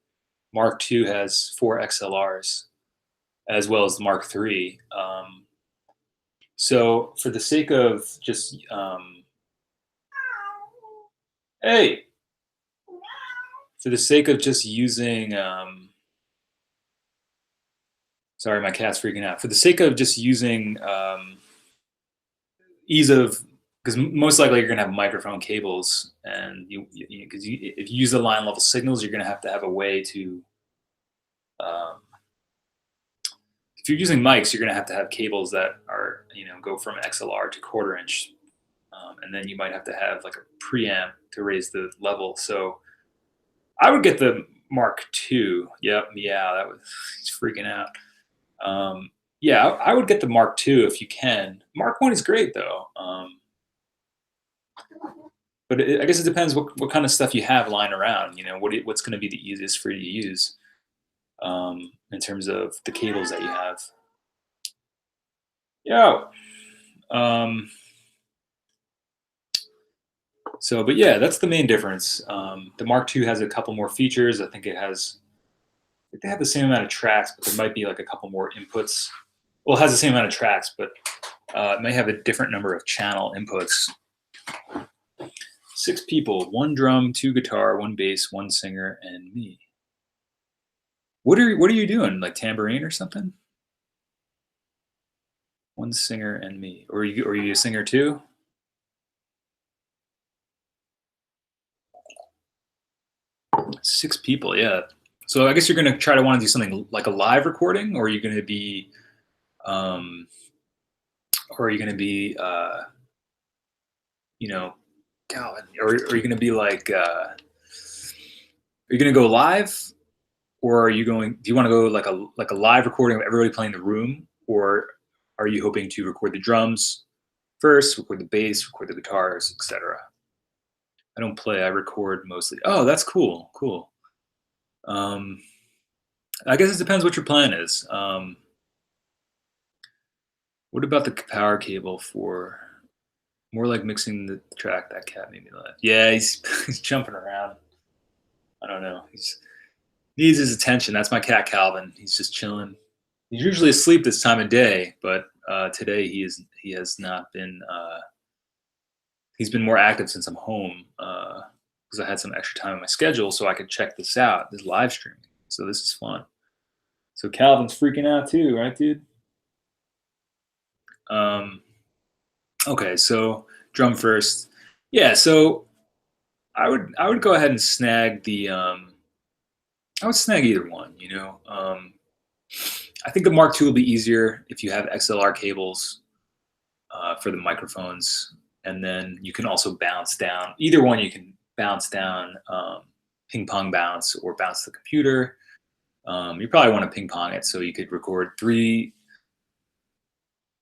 Mark II has 4 XLRs, as well as the Mark III. So for the sake of just, hey, for the sake of just using, sorry, my cat's freaking out. For the sake of just using ease of, because most likely you're gonna have microphone cables, and if you use the line level signals, you're gonna have to have a way to, if you're using mics, you're gonna have to have cables that are, go from XLR to 1/4-inch. and then you might have to have like a preamp to raise the level. So I would get the Mark II. Yep, yeah, that was he's freaking out. Yeah, I would get the Mark II if you can. Mark One is great though, but I guess it depends what kind of stuff you have lying around. You know, what's going to be the easiest for you to use in terms of the cables that you have. Yeah. Um, so, but yeah, that's the main difference. The Mark II has a couple more features. I think they have the same amount of tracks, but there might be like a couple more inputs. Well, it has the same amount of tracks, but it may have a different number of channel inputs. 6 people, 1 drum, 2 guitar, 1 bass, 1 singer, and me. What are you doing? Like tambourine or something? 1 singer and me. Or are you a singer too? Six people, yeah. So I guess you're gonna try to want to do something like a live recording, or are you gonna be, um, or are you gonna be, you know, God, or are you gonna be like, are you gonna go live, or are you going? Do you want to go like a live recording of everybody playing the room, or are you hoping to record the drums first, record the bass, record the guitars, etc.? I don't play. I record mostly. Oh, that's cool. Cool. Um, I guess it depends what your plan is. What about the power cable for more like mixing the track? That cat made me laugh. Yeah, he's he's jumping around. I don't know. He's needs his attention. That's my cat Calvin. He's just chilling. He's usually asleep this time of day, but today he has not been. He's been more active since I'm home because I had some extra time in my schedule, so I could check this out, this live streaming. So this is fun. So Calvin's freaking out too, right, dude? Um, okay, so drum first. Yeah, so I would go ahead and snag the I would snag either one. You know, I think the Mark II will be easier if you have XLR cables for the microphones, and then you can also bounce down. Either one, you can bounce down, ping pong bounce or bounce the computer. You probably want to ping pong it so you could record 3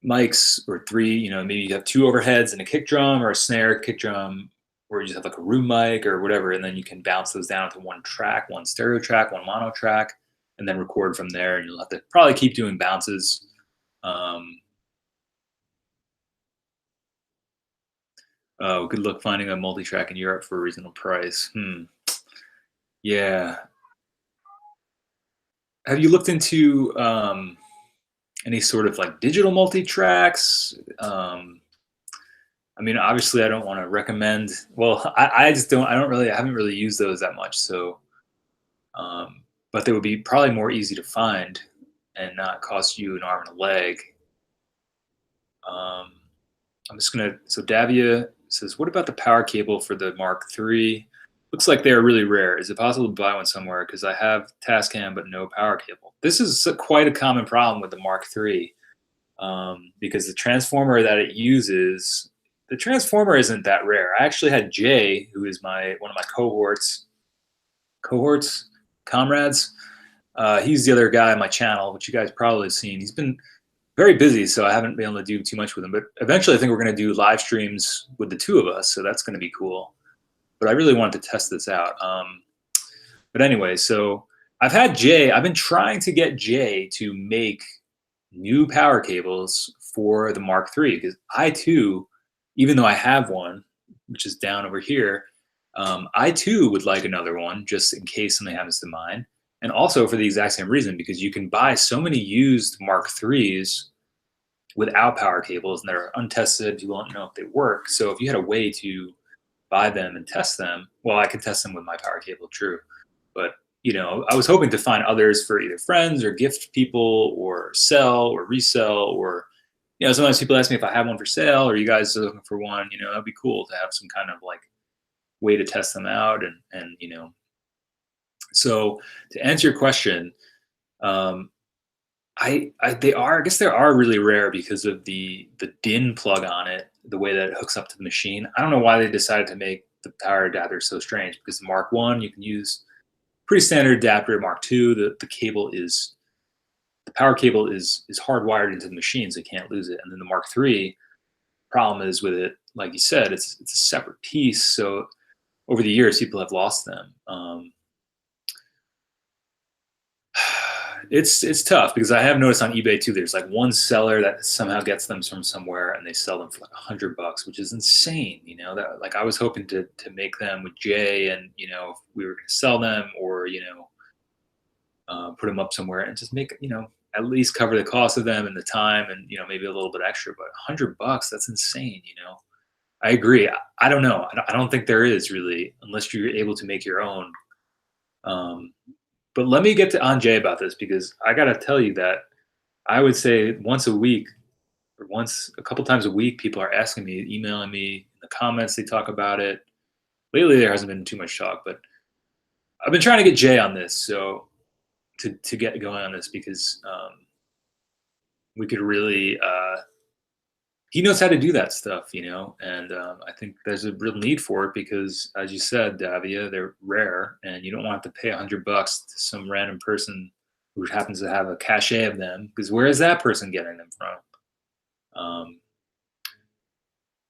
mics or 3. You know, maybe you have 2 overheads and a kick drum or a snare, kick drum, or you just have like a room mic or whatever, and then you can bounce those down to 1 track, 1 stereo track, 1 mono track, and then record from there. And you'll have to probably keep doing bounces. Oh, good luck finding a multi-track in Europe for a reasonable price. Yeah. Have you looked into any sort of like digital multi-tracks? I mean, obviously, I don't want to recommend. Well, I just don't. I haven't really used those that much. So, but they would be probably more easy to find and not cost you an arm and a leg. Um, I'm just gonna. So Davia says, "What about the power cable for the Mark III? Looks like they are really rare. Is it possible to buy one somewhere? Because I have Tascam but no power cable." This is quite a common problem with the Mark III because the transformer that it uses, the transformer isn't that rare. I actually had Jay, who is one of my cohorts, comrades. He's the other guy on my channel, which you guys probably have seen. He's been very busy, so I haven't been able to do too much with him. But eventually, I think we're going to do live streams with the 2 of us, so that's going to be cool. But I really wanted to test this out. But anyway, so I've been trying to get Jay to make new power cables for the Mark III because I too, even though I have one, which is down over here, I too would like another one just in case something happens to mine. And also for the exact same reason, because you can buy so many used Mark IIIs without power cables and they're untested. You won't know if they work. So if you had a way to buy them and test them, well, I could test them with my power cable, true. But you know, I was hoping to find others for either friends or gift people or sell or resell or, you know, sometimes people ask me if I have one for sale or you guys are looking for one. You know, that'd be cool to have some kind of like way to test them out and you know. So to answer your question, I guess they are really rare because of the DIN plug on it the way that it hooks up to the machine. I don't know why they decided to make the power adapter so strange, because the Mark One you can use pretty standard adapter. Mark Two, the power cable is hardwired into the machine, so you can't lose it. And then the Mark Three, problem is with it, like you said, it's a separate piece. So over the years, people have lost them. It's tough because I have noticed on eBay too. There's like one seller that somehow gets them from somewhere, and they sell them for like $100, which is insane. That, like, I was hoping to make them with Jay, and if we were going to sell them, or put them up somewhere and just make at least cover the cost of them and the time, and maybe a little bit extra. But $100, that's insane. I agree. I don't know. I don't think there is really, unless you're able to make your own. But let me get to on Jay about this, because I got to tell you that I would say once a week, or once a couple times a week, people are asking me, emailing me in the comments. They talk about it. Lately, there hasn't been too much talk, but I've been trying to get Jay on this, so to get going on this, because we could really. He knows how to do that stuff, and I think there's a real need for it, because, as you said, Davia, they're rare, and you don't want to pay $100 to some random person who happens to have a cachet of them, because where is that person getting them from?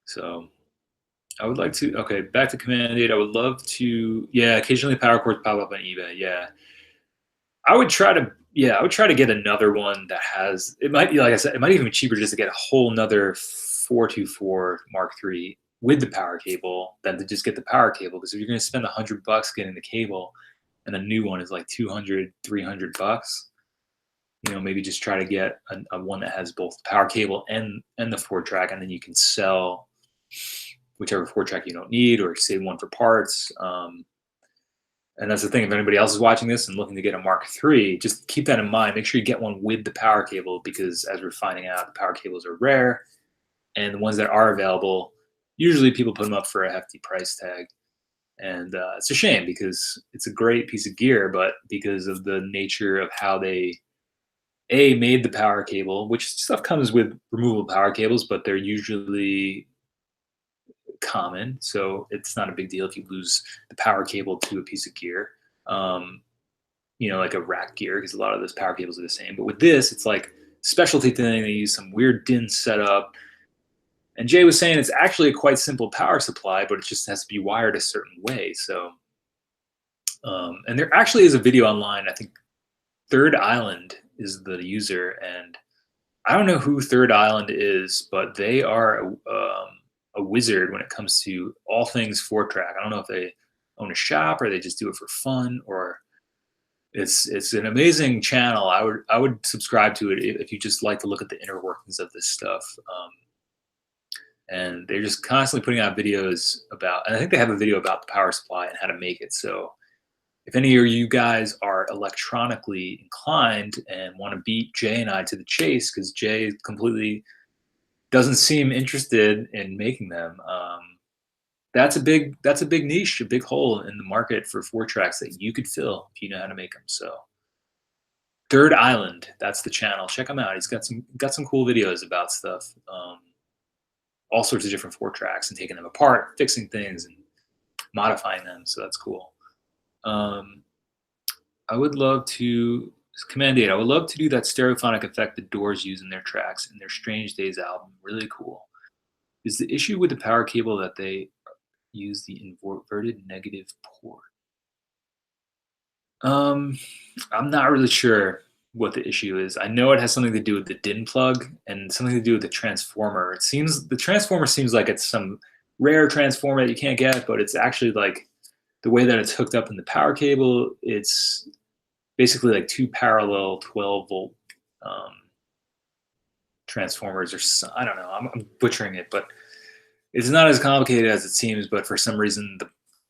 So I would like to, okay, back to Command 8. I would love to, yeah, occasionally power cords pop up on eBay. Yeah. I would try to get another one that has, it might be, like I said, it might even be cheaper just to get a whole nother 424 Mark III with the power cable than to just get the power cable. Because if you're going to spend $100 getting the cable, and a new one is like $200, $300, maybe just try to get a one that has both the power cable and the 4-track, and then you can sell whichever 4-track you don't need, or save one for parts. And that's the thing, if anybody else is watching this and looking to get a Mark III, just keep that in mind. Make sure you get one with the power cable, because as we're finding out, the power cables are rare, and the ones that are available, usually people put them up for a hefty price tag. And it's a shame, because it's a great piece of gear, but because of the nature of how they made the power cable, which stuff comes with removable power cables, but they're usually common, so it's not a big deal if you lose the power cable to a piece of gear, like a rack gear, because a lot of those power cables are the same. But with this, it's like specialty thing. They use some weird DIN setup, and Jay was saying it's actually a quite simple power supply, but it just has to be wired a certain way. So, and there actually is a video online. I think Third Island is the user, and I don't know who Third Island is, but they are a wizard when it comes to all things 4-track. I don't know if they own a shop or they just do it for fun, or it's an amazing channel. I would subscribe to it if you just like to look at the inner workings of this stuff. And they're just constantly putting out videos about, and I think they have a video about the power supply and how to make it. So if any of you guys are electronically inclined and want to beat Jay and I to the chase, because Jay completely doesn't seem interested in making them, that's a big niche, a big hole in the market for 4-tracks that you could fill if you know how to make them. So Third Island, that's the channel. Check him out. He's got some cool videos about stuff, all sorts of different 4-tracks, and taking them apart, fixing things, and modifying them. So that's cool. I would love to, Command 8, I would love to do that stereophonic effect the Doors use in their tracks in their Strange Days album. Really cool. Is the issue with the power cable that they use the inverted negative port? I'm not really sure what the issue is. I know it has something to do with the DIN plug and something to do with the transformer. The transformer seems like it's some rare transformer that you can't get, but it's actually like the way that it's hooked up in the power cable. It's basically like two parallel 12-volt transformers, or I don't know. I'm butchering it, but it's not as complicated as it seems. But for some reason,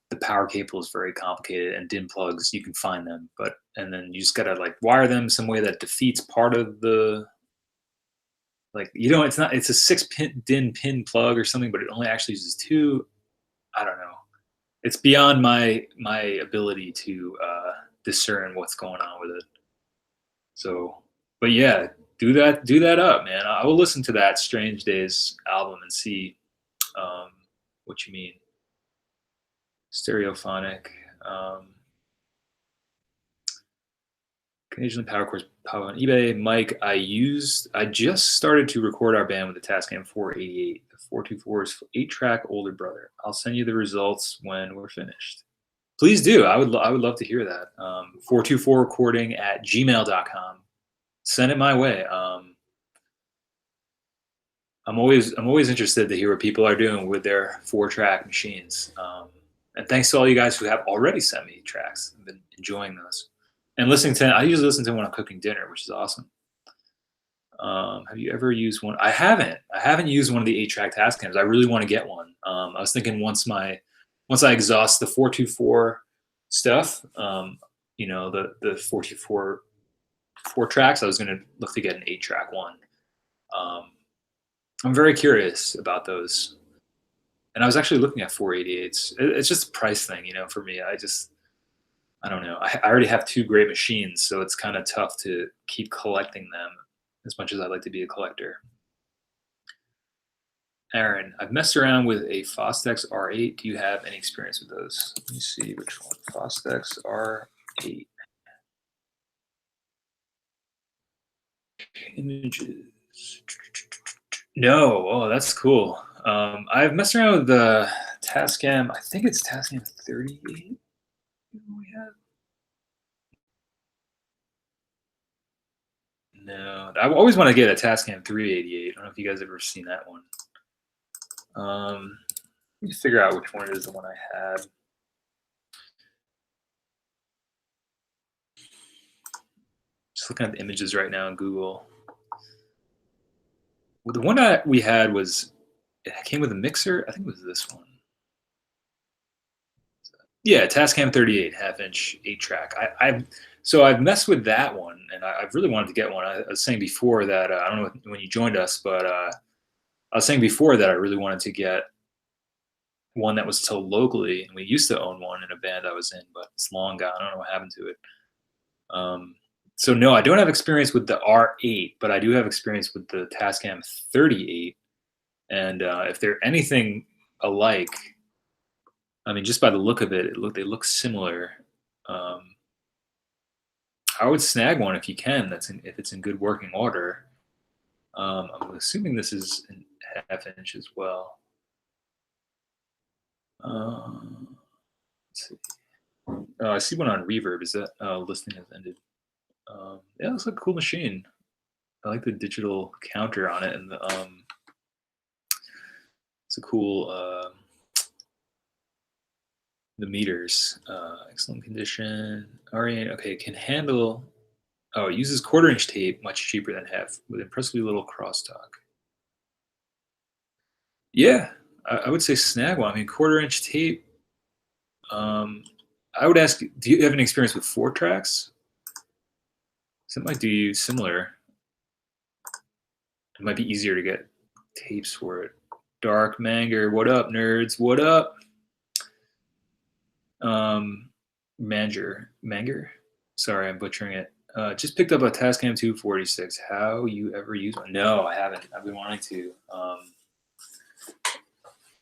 the power cable is very complicated, and DIN plugs, you can find them, and then you just gotta like wire them some way that defeats part of the, like, it's a 6-pin DIN pin plug or something, but it only actually uses 2. I don't know. It's beyond my ability to discern what's going on with it. So, but yeah, do that up, man. I will listen to that Strange Days album and see What you mean? Stereophonic. Um, Occasionally power chords pop on eBay. Mike, I just started to record our band with the Tascam 488, the 424's 8-track older brother. I'll send you the results when we're finished. Please do. I would love to hear that. 424recording@gmail.com. Send it my way. I'm always interested to hear what people are doing with their 4-track machines. And thanks to all you guys who have already sent me tracks. I've been enjoying those. And I usually listen to them when I'm cooking dinner, which is awesome. Have you ever used one? I haven't. I haven't used one of the 8-track Tascams. I really want to get one. I was thinking once I exhaust the 424 stuff, the 424 4 tracks, I was going to look to get an 8-track one. I'm very curious about those. And I was actually looking at 488s. It's just a price thing, for me. I don't know. I already have 2 great machines, so it's kind of tough to keep collecting them as much as I'd like to be a collector. Aaron, I've messed around with a Fostex R8. Do you have any experience with those? Let me see which one. Fostex R8. Images. No. Oh, that's cool. I've messed around with the Tascam. I think it's Tascam 38. We have. No, I always want to get a Tascam 388. I don't know if you guys have ever seen that one. Let me figure out which one it is, the one I had. Just looking at the images right now on Google. Well, the one that we had it came with a mixer. I think it was this one. Yeah, Tascam 38, half-inch, 8-track. I've messed with that one, and I've really wanted to get one. I was saying before that I don't know when you joined us, but I was saying before that I really wanted to get one that was sold locally, and we used to own one in a band I was in, but it's long gone. I don't know what happened to it. So no, I don't have experience with the R8, but I do have experience with the Tascam 38. And if they're anything alike, I mean, just by the look of it, they look similar. I would snag one if you can. If it's in good working order. I'm assuming this is in half-inch as well. Let's see. I see one on Reverb. Is that listing has ended? Yeah, it looks like a cool machine. I like the digital counter on it, and it's a cool. The meters, excellent condition. REA, okay, can handle. Oh, it uses 1/4-inch tape, much cheaper than half, with impressively little crosstalk. Yeah, I would say snag one. I mean, 1/4-inch tape. I would ask, do you have any experience with 4-tracks? So it might do you similar. It might be easier to get tapes for it. Dark Manger, what up, nerds? What up? Manger. Sorry, I'm butchering it. Just picked up a Tascam 246. How you ever use one? No, I haven't. I've been wanting to.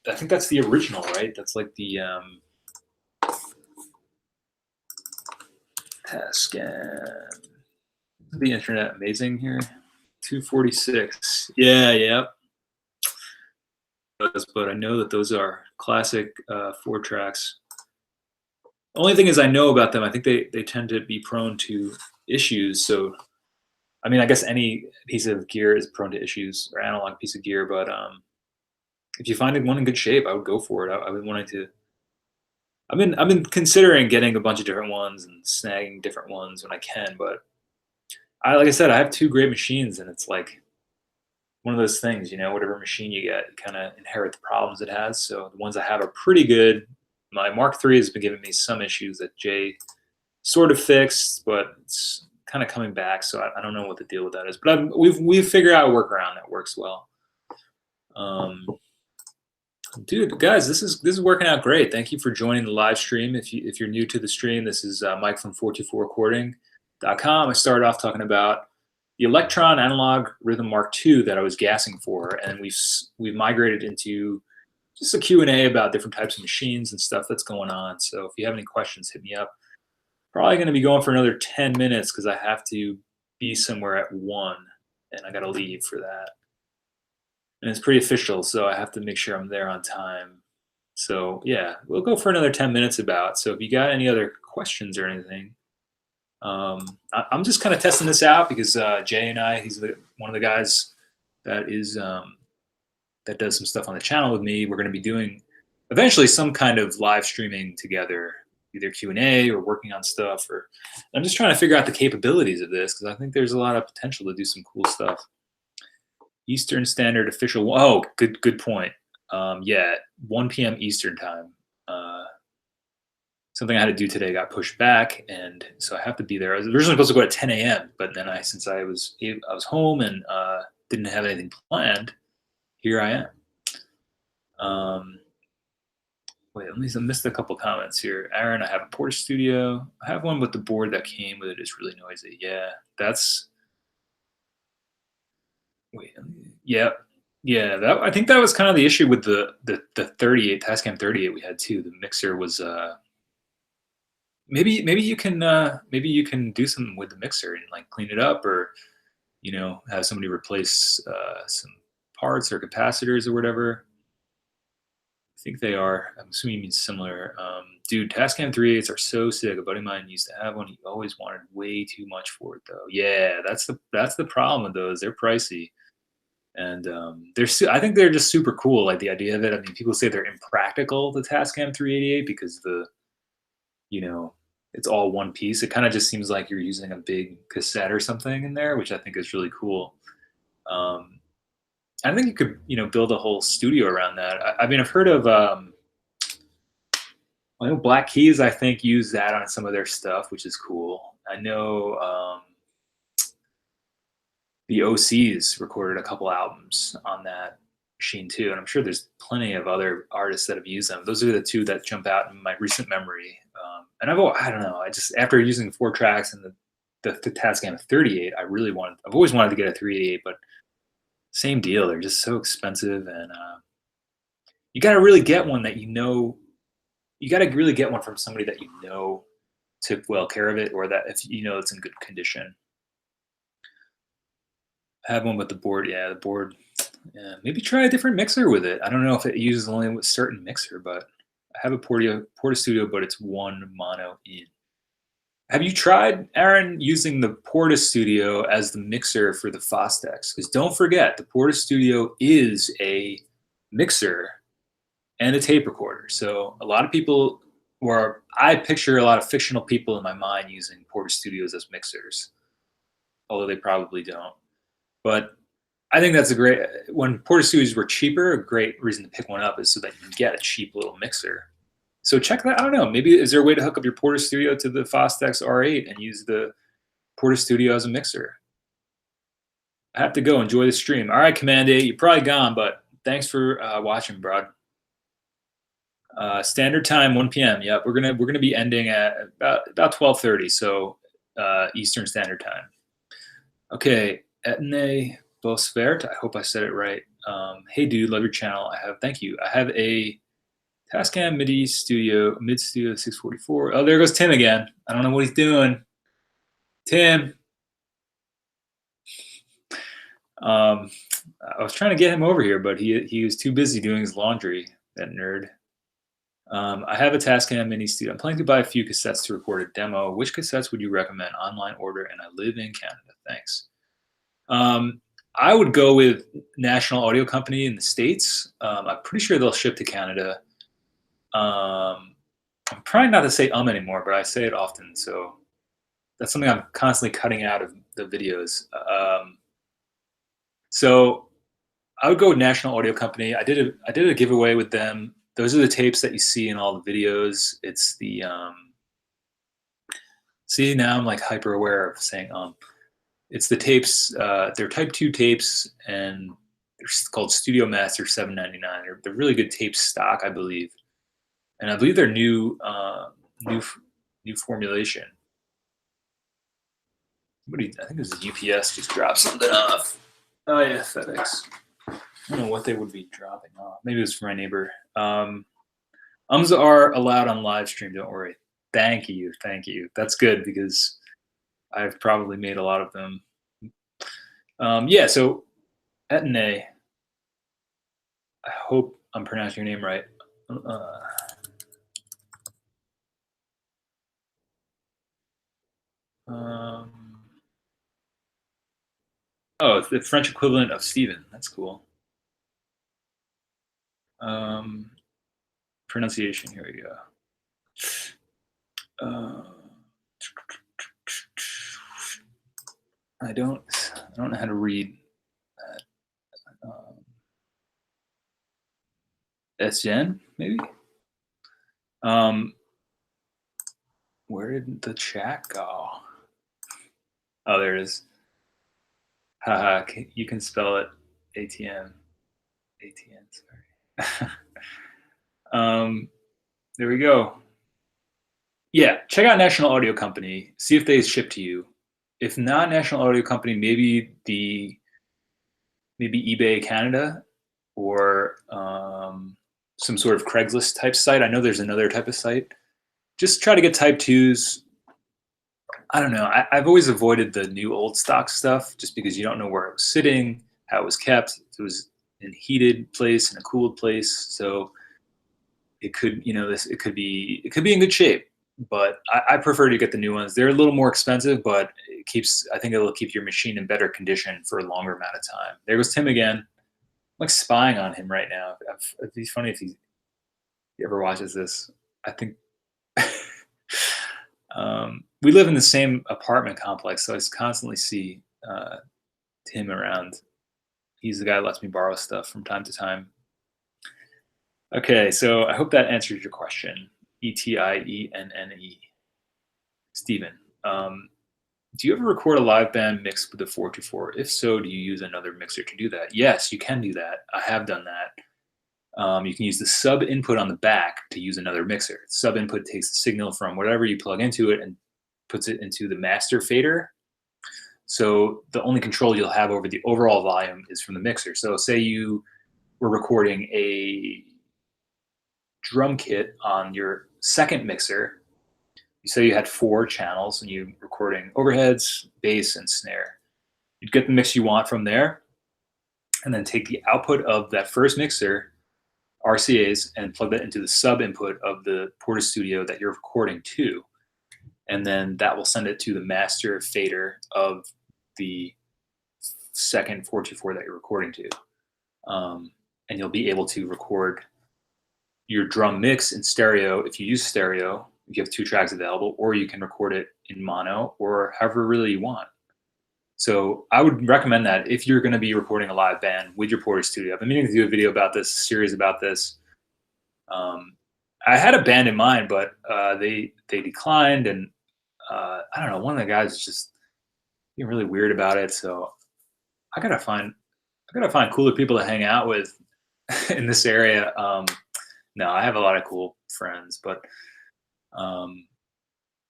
I think that's the original, right? That's like the Tascam. The internet amazing here. 246. Yeah, yep. But I know that those are classic 4-tracks. Only thing is I know about them, I think they tend to be prone to issues. So, I mean, I guess any piece of gear is prone to issues, or analog piece of gear. But if you find one in good shape, I would go for it. I've been wanting to. I've been considering getting a bunch of different ones and snagging different ones when I can. But like I said, I have 2 great machines, and it's like one of those things, whatever machine you get, you kind of inherit the problems it has. So the ones I have are pretty good. My Mark III has been giving me some issues that Jay sort of fixed, but it's kind of coming back. So I don't know what the deal with that is. But we've figured out a workaround that works well. Dude, guys, this is working out great. Thank you for joining the live stream. If you're new to the stream, this is Mike from 424recording.com. I started off talking about the Electron Analog Rhythm Mark II that I was gassing for, and we've migrated into just a Q&A about different types of machines and stuff that's going on. So if you have any questions, hit me up. Probably going to be going for another 10 minutes because I have to be somewhere at 1 and I got to leave for that. And it's pretty official, so I have to make sure I'm there on time. So yeah, we'll go for another 10 minutes about. So if you got any other questions or anything, I'm just kind of testing this out because Jay and I, he's one of the guys that is that does some stuff on the channel with me. We're going to be doing eventually some kind of live streaming together, either Q&A or working on stuff. Or I'm just trying to figure out the capabilities of this because I think there's a lot of potential to do some cool stuff. Eastern Standard official. Oh, good point. Yeah, 1 p.m. Eastern time. Something I had to do today got pushed back, and so I have to be there. I was originally supposed to go at 10 a.m., but then since I was home and didn't have anything planned, here I am. Wait, at least I missed a couple comments here. Aaron, I have a Porta Studio. I have one, but the board that came with it is really noisy. Yeah, that's. Wait, yeah, yeah. That I think that was kind of the issue with the 38 Tascam 38 we had too. The mixer was maybe you can do something with the mixer and like clean it up, or have somebody replace some parts or capacitors or whatever. I think they are. I'm assuming you mean similar. Dude, Tascam 38s are so sick. A buddy of mine used to have one. He always wanted way too much for it though. Yeah, that's the problem with those. They're pricey. And I think they're just super cool. Like the idea of it. I mean, people say they're impractical, the Tascam 388, because it's all one piece. It kind of just seems like you're using a big cassette or something in there, which I think is really cool. I think you could, build a whole studio around that. I mean, I've heard of, I know Black Keys, I think, use that on some of their stuff, which is cool. I know the OCs recorded a couple albums on that machine too, and I'm sure there's plenty of other artists that have used them. Those are the two that jump out in my recent memory. And I don't know, I just, after using 4 tracks and the Tascam 38, I've always wanted to get a 388, but same deal. They're just so expensive, and you got to really get one that you got to really get one from somebody that took well care of it, or that if it's in good condition. I have one with the board. Yeah, the board. Yeah, maybe try a different mixer with it. I don't know if it uses only a certain mixer, but I have a Porta Studio, but it's one mono in. Have you tried, Aaron, using the Porta Studio as the mixer for the Fostex? Because don't forget, the Porta Studio is a mixer and a tape recorder. So a lot of people, or I picture a lot of fictional people in my mind using Porta Studios as mixers, although they probably don't. But I think that's when Porta Studios were cheaper, a great reason to pick one up is so that you can get a cheap little mixer. So check that. I don't know. Maybe is there a way to hook up your Porta Studio to the Fostex R8 and use the Porta Studio as a mixer? I have to go enjoy the stream. All right, Command 8, you're probably gone, but thanks for watching, Brad. Standard time, 1 p.m. Yep, we're gonna be ending at about 12:30, so Eastern Standard Time. Okay, Etne Bosvert. I hope I said it right. Hey, dude, love your channel. Thank you. I have a Tascam Mid Studio 644. Oh, there goes Tim again. I don't know what he's doing. Tim. I was trying to get him over here, but he was too busy doing his laundry, that nerd. I have a Tascam Mini Studio. I'm planning to buy a few cassettes to record a demo. Which cassettes would you recommend? Online order, and I live in Canada. Thanks. I would go with National Audio Company in the States. I'm pretty sure they'll ship to Canada. I'm trying not to say anymore, but I say it often, so that's something I'm constantly cutting out of the videos. So I would go with National Audio Company. I did a giveaway with them. Those are the tapes that you see in all the videos. It's the see, now I'm like hyper aware of saying it's the tapes. They're Type 2 tapes, and they're called Studio Master 799. They're really good tape stock, I believe, and I believe they're new formulation. I think it was UPS just dropped something off. Oh yeah, FedEx. I don't know what they would be dropping off. Maybe it was for my neighbor. Um, ums are allowed on live stream. Don't worry. Thank you, thank you. That's good because I've probably made a lot of them. Yeah. So Etne, I hope I'm pronouncing your name right. Uh, um, oh, it's the French equivalent of Steven. That's cool. Um, pronunciation. Here we go. Uh, I don't know how to read that. Etienne, maybe. Um, where did the chat go? Oh, there it is. Haha, you can spell it ATM. ATN, sorry. There we go. Yeah, check out National Audio Company. See if they ship to you. If not National Audio Company, maybe eBay Canada or some sort of Craigslist type site. I know there's another type of site. Just try to get Type 2s. I don't know. I've always avoided the new old stock stuff just because you don't know where it was sitting, how it was kept. If it was in a heated place, in a cooled place. So it could, it could be in good shape. But I prefer to get the new ones. They're a little more expensive, but I think it'll keep your machine in better condition for a longer amount of time. There goes Tim again. I'm like spying on him right now. It'd be funny if he ever watches this. I think we live in the same apartment complex, so I just constantly see Tim around. He's the guy that lets me borrow stuff from time to time. Okay, so I hope that answers your question. Etienne. Steven. Do you ever record a live band mix with a 424? If so, do you use another mixer to do that? Yes, you can do that. I have done that. You can use the sub input on the back to use another mixer. Sub input takes the signal from whatever you plug into it and puts it into the master fader. So the only control you'll have over the overall volume is from the mixer. So say you were recording a drum kit on your second mixer. You say you had 4 channels and you're recording overheads, bass, and snare. You'd get the mix you want from there and then take the output of that first mixer, RCAs, and plug that into the sub input of the Porta Studio that you're recording to. And then that will send it to the master fader of the second 424 that you're recording to. And you'll be able to record your drum mix in stereo if you use stereo. You have 2 tracks available, or you can record it in mono or however really you want. So I would recommend that if you're going to be recording a live band with your Porta Studio. I've been meaning to do a video about this, series about this. I had a band in mind, but they declined, and I don't know. One of the guys is just being really weird about it. So I gotta find cooler people to hang out with in this area. No, I have a lot of cool friends, but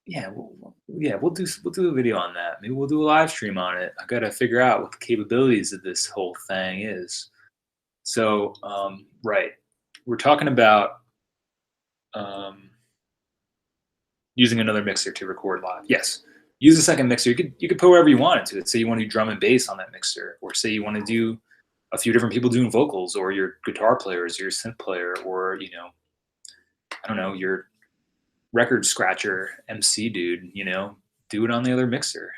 yeah, we'll do a video on that. Maybe we'll do a live stream on it. I gotta figure out what the capabilities of this whole thing is. So right, we're talking about using another mixer to record live. Yes, use a second mixer. You could put whatever you want into it. Say you want to do drum and bass on that mixer, or say you want to do a few different people doing vocals, or your guitar players, your synth player, or I don't know, your record scratcher MC dude. Do it on the other mixer.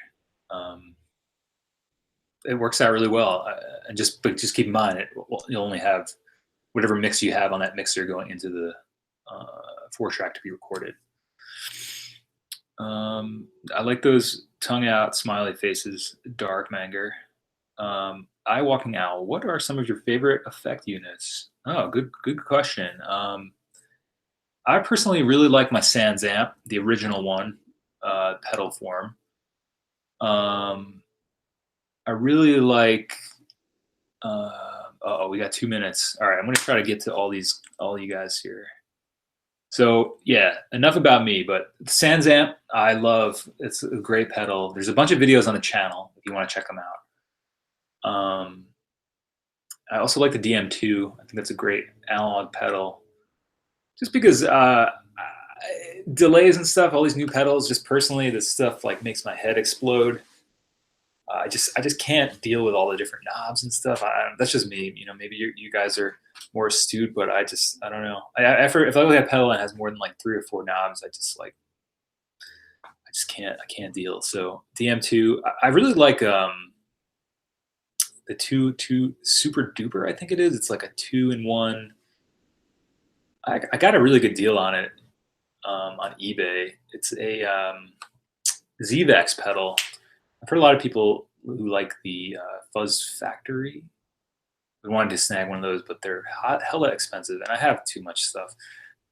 It works out really well. And just keep in mind, you'll only have whatever mix you have on that mixer going into the 4-track to be recorded. I like those tongue out smiley faces, Dark Manger. Eye Walking Owl, what are some of your favorite effect units? Oh, good question. I personally really like my Sans amp, the original one, pedal form. I really like. We got 2 minutes. All right, I'm gonna try to get to all you guys here. So yeah, enough about me. But the Sans amp, I love. It's a great pedal. There's a bunch of videos on the channel if you want to check them out. I also like the DM2. I think that's a great analog pedal. just because delays and stuff, all these new pedals, just personally, this stuff like makes my head explode. I just can't deal with all the different knobs and stuff. That's just me. Maybe you guys are more astute, but I don't know. If I look at a pedal and it has more than like 3 or 4 knobs, I just can't deal. So DM2, I really like the two super duper. I think it is. It's like a 2-in-1. I got a really good deal on it on eBay. It's a ZVEX pedal. I've heard a lot of people who like the Fuzz Factory. We wanted to snag one of those, but they're hella expensive, and I have too much stuff.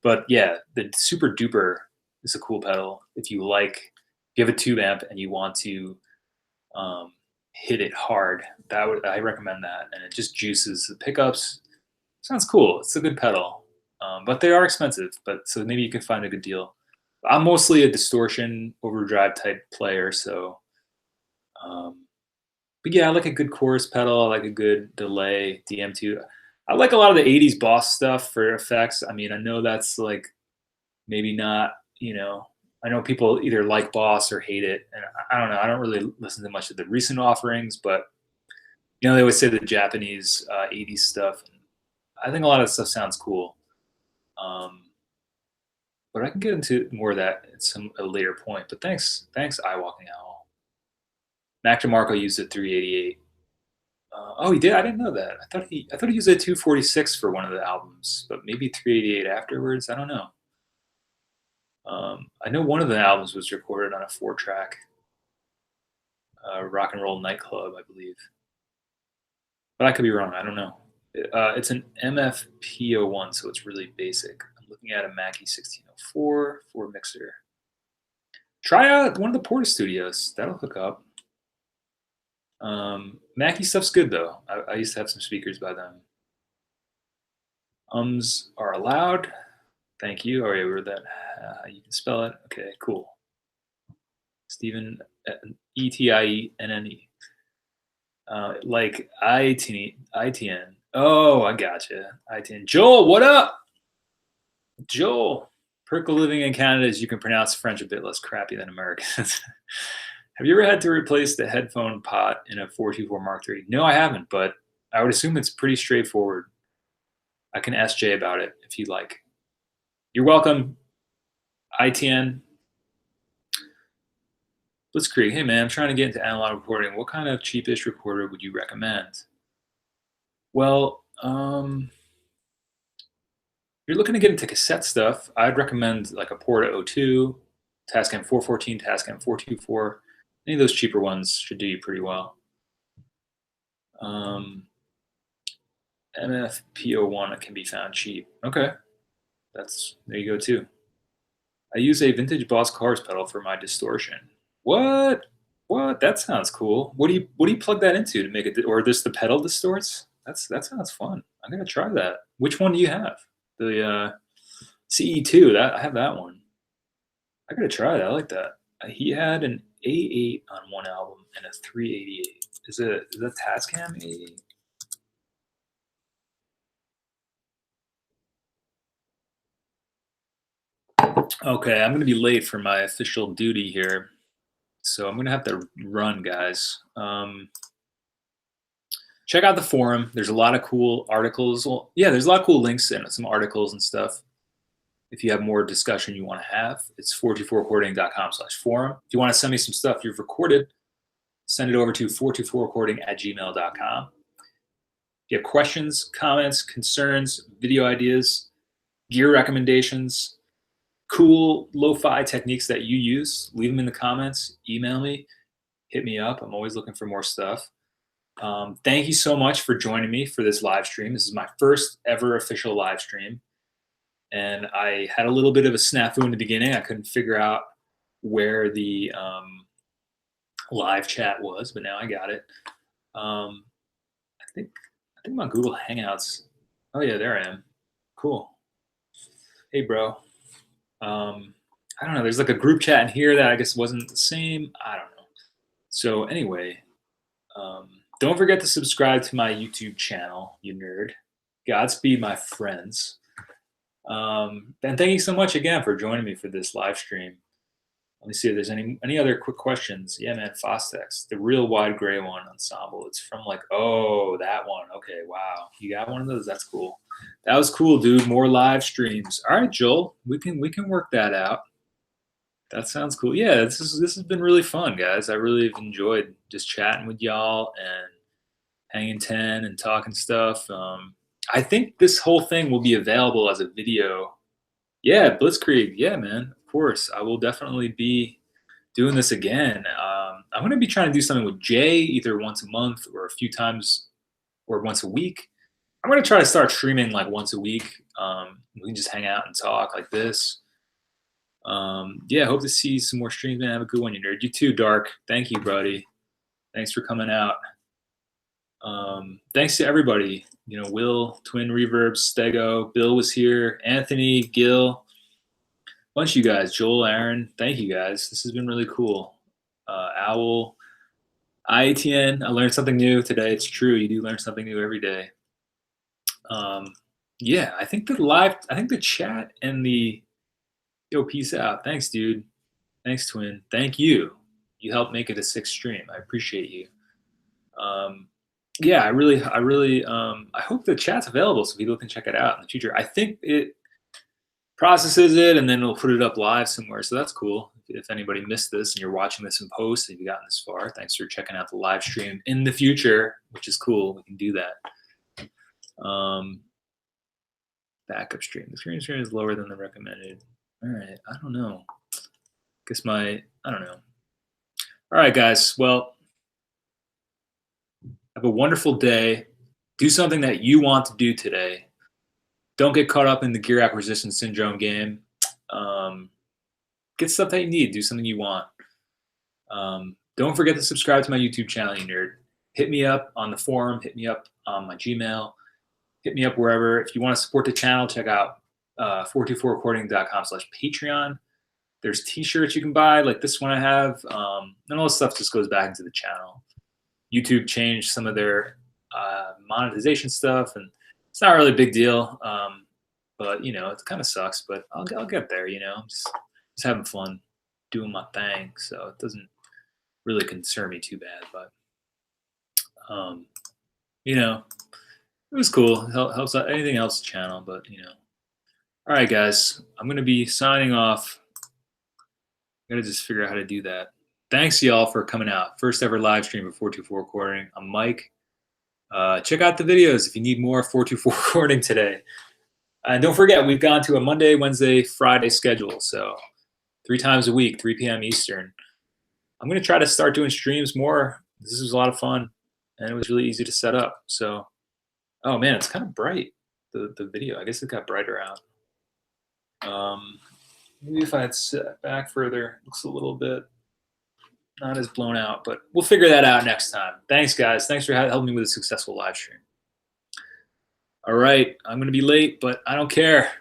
But yeah, the Super Duper is a cool pedal. If you have a tube amp and you want to um, hit it hard, I recommend that, and it just juices the pickups. Sounds cool. It's a good pedal, but they are expensive. But so maybe you can find a good deal. I'm mostly a distortion overdrive type player, so. Um, but yeah, I like a good chorus pedal. I like a good delay DM2. I like a lot of the '80s Boss stuff for effects. I mean, I know that's like maybe not. I know people either like Boss or hate it, and I don't know. I don't really listen to much of the recent offerings, but they always say the Japanese '80s stuff. I think a lot of stuff sounds cool. Um, but I can get into more of that at a later point. But thanks, Eye Walking Owl. Mac DeMarco used a 388. Oh, he did. I didn't know that. I thought he used a 246 for one of the albums, but maybe 388 afterwards. I don't know. I know one of the albums was recorded on a 4-track rock and roll nightclub, I believe, but I could be wrong. I don't know. It's an MFP01, so it's really basic. I'm looking at a Mackie 1604 for mixer. Try out one of the Porta Studios. That'll hook up. Mackie stuff's good though. I used to have some speakers by them. Ums are allowed. Thank you. Oh, yeah, we read that. You can spell it. Okay, cool. Stephen, ETIENNE. Like ITN. Oh, I gotcha. ITN. Joel, what up? Joel. Perk of living in Canada is you can pronounce French a bit less crappy than Americans. Have you ever had to replace the headphone pot in a 424 Mark III? No, I haven't, but I would assume it's pretty straightforward. I can ask Jay about it if you'd like. You're welcome, ITN. Blitzkrieg, hey man, I'm trying to get into analog recording. What kind of cheapish recorder would you recommend? Well, if you're looking to get into cassette stuff, I'd recommend like a Porta 02, Tascam 414, Tascam 424. Any of those cheaper ones should do you pretty well. MFP01 can be found cheap. Okay, there you go too. I use a vintage Boss Cars pedal for my distortion. What? What? That sounds cool. What do you plug that into to make it? Or this the pedal distorts? That sounds fun. I'm gonna try that. Which one do you have? The CE2. I have that one. I gotta try that. I like that. He had an A8 on one album and a 388. Is that Tascam A8? Okay, I'm gonna be late for my official duty here, so I'm gonna have to run, guys. Check out the forum. There's a lot of cool articles. Well, yeah, there's a lot of cool links and some articles and stuff. If you have more discussion you want to have, it's 424recording.com/forum. If you want to send me some stuff you've recorded, send it over to 424recording@gmail.com. If you have questions, comments, concerns, video ideas, gear recommendations, cool lo-fi techniques that you use, leave them in the comments, email me, hit me up. I'm always looking for more stuff. Thank you so much for joining me for this live stream. This is my first ever official live stream. And I had a little bit of a snafu in the beginning. I couldn't figure out where the live chat was, but now I got it. I think my Google Hangouts. Oh yeah, there I am. Cool. Hey, bro. I don't know. There's like a group chat in here that I guess wasn't the same. I don't know. So anyway, don't forget to subscribe to my YouTube channel, you nerd. Godspeed, my friends. And thank you so much again for joining me for this live stream. Let me see if there's any other quick questions. Yeah, man, Fostex, the real wide gray one ensemble. It's from like, oh, that one. Okay, wow, you got one of those. That's cool. That was cool, dude. More live streams. All right, Joel, we can work that out. That sounds cool. Yeah, this has been really fun, guys. I really have enjoyed just chatting with y'all and hanging 10 and talking stuff. I think this whole thing will be available as a video. Yeah, Blitzkrieg. Yeah, man. Of course, I will definitely be doing this again. I'm going to be trying to do something with Jay either once a month or a few times or once a week. I'm going to try to start streaming like once a week. We can just hang out and talk like this. Yeah, hope to see some more streams, man. Have a good one, you nerd. You too, Dark. Thank you, buddy. Thanks for coming out. Thanks to everybody. You know, Will, Twin Reverb, Stego, Bill was here, Anthony, Gil, bunch of you guys, Joel, Aaron. Thank you guys. This has been really cool. Owl, IATN. I learned something new today. It's true. You do learn something new every day. Yeah, I think the chat and the yo, peace out. Thanks, dude. Thanks, Twin. Thank you. You helped make it a 6th stream. I appreciate you. Yeah, I hope the chat's available so people can check it out in the future. I think it processes it and then it'll put it up live somewhere. So that's cool. If anybody missed this and you're watching this in post, if you've gotten this far, thanks for checking out the live stream in the future, which is cool. We can do that. Backup stream. The screen stream is lower than the recommended. All right. I don't know. I don't know. All right, guys. Well, have a wonderful day. Do something that you want to do today. Don't get caught up in the gear acquisition syndrome game. Get stuff that you need. Do something you want. Don't forget to subscribe to my YouTube channel, you nerd. Hit me up on the forum. Hit me up on my Gmail. Hit me up wherever. If you want to support the channel, check out 424recording.com/Patreon. There's t-shirts you can buy, like this one I have. And all this stuff just goes back into the channel. YouTube changed some of their monetization stuff, and it's not really a big deal. But you know, it kind of sucks. But I'll get there. You know, just having fun, doing my thing. So it doesn't really concern me too bad. But you know, it was cool. Helps out anything else channel. But you know, all right, guys, I'm gonna be signing off. I gotta just figure out how to do that. Thanks, y'all, for coming out. First ever live stream of 424 Recording. I'm Mike. Check out the videos if you need more 424 Recording today. And don't forget, we've gone to a Monday, Wednesday, Friday schedule. So 3 times a week, 3 p.m. Eastern. I'm going to try to start doing streams more. This was a lot of fun, and it was really easy to set up. So, oh, man, it's kind of bright, the video. I guess it got brighter out. Maybe if I had set back further, it looks a little bit not as blown out, but we'll figure that out next time. Thanks, guys. Thanks for helping me with a successful live stream. All right, I'm going to be late, but I don't care.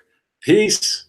Peace.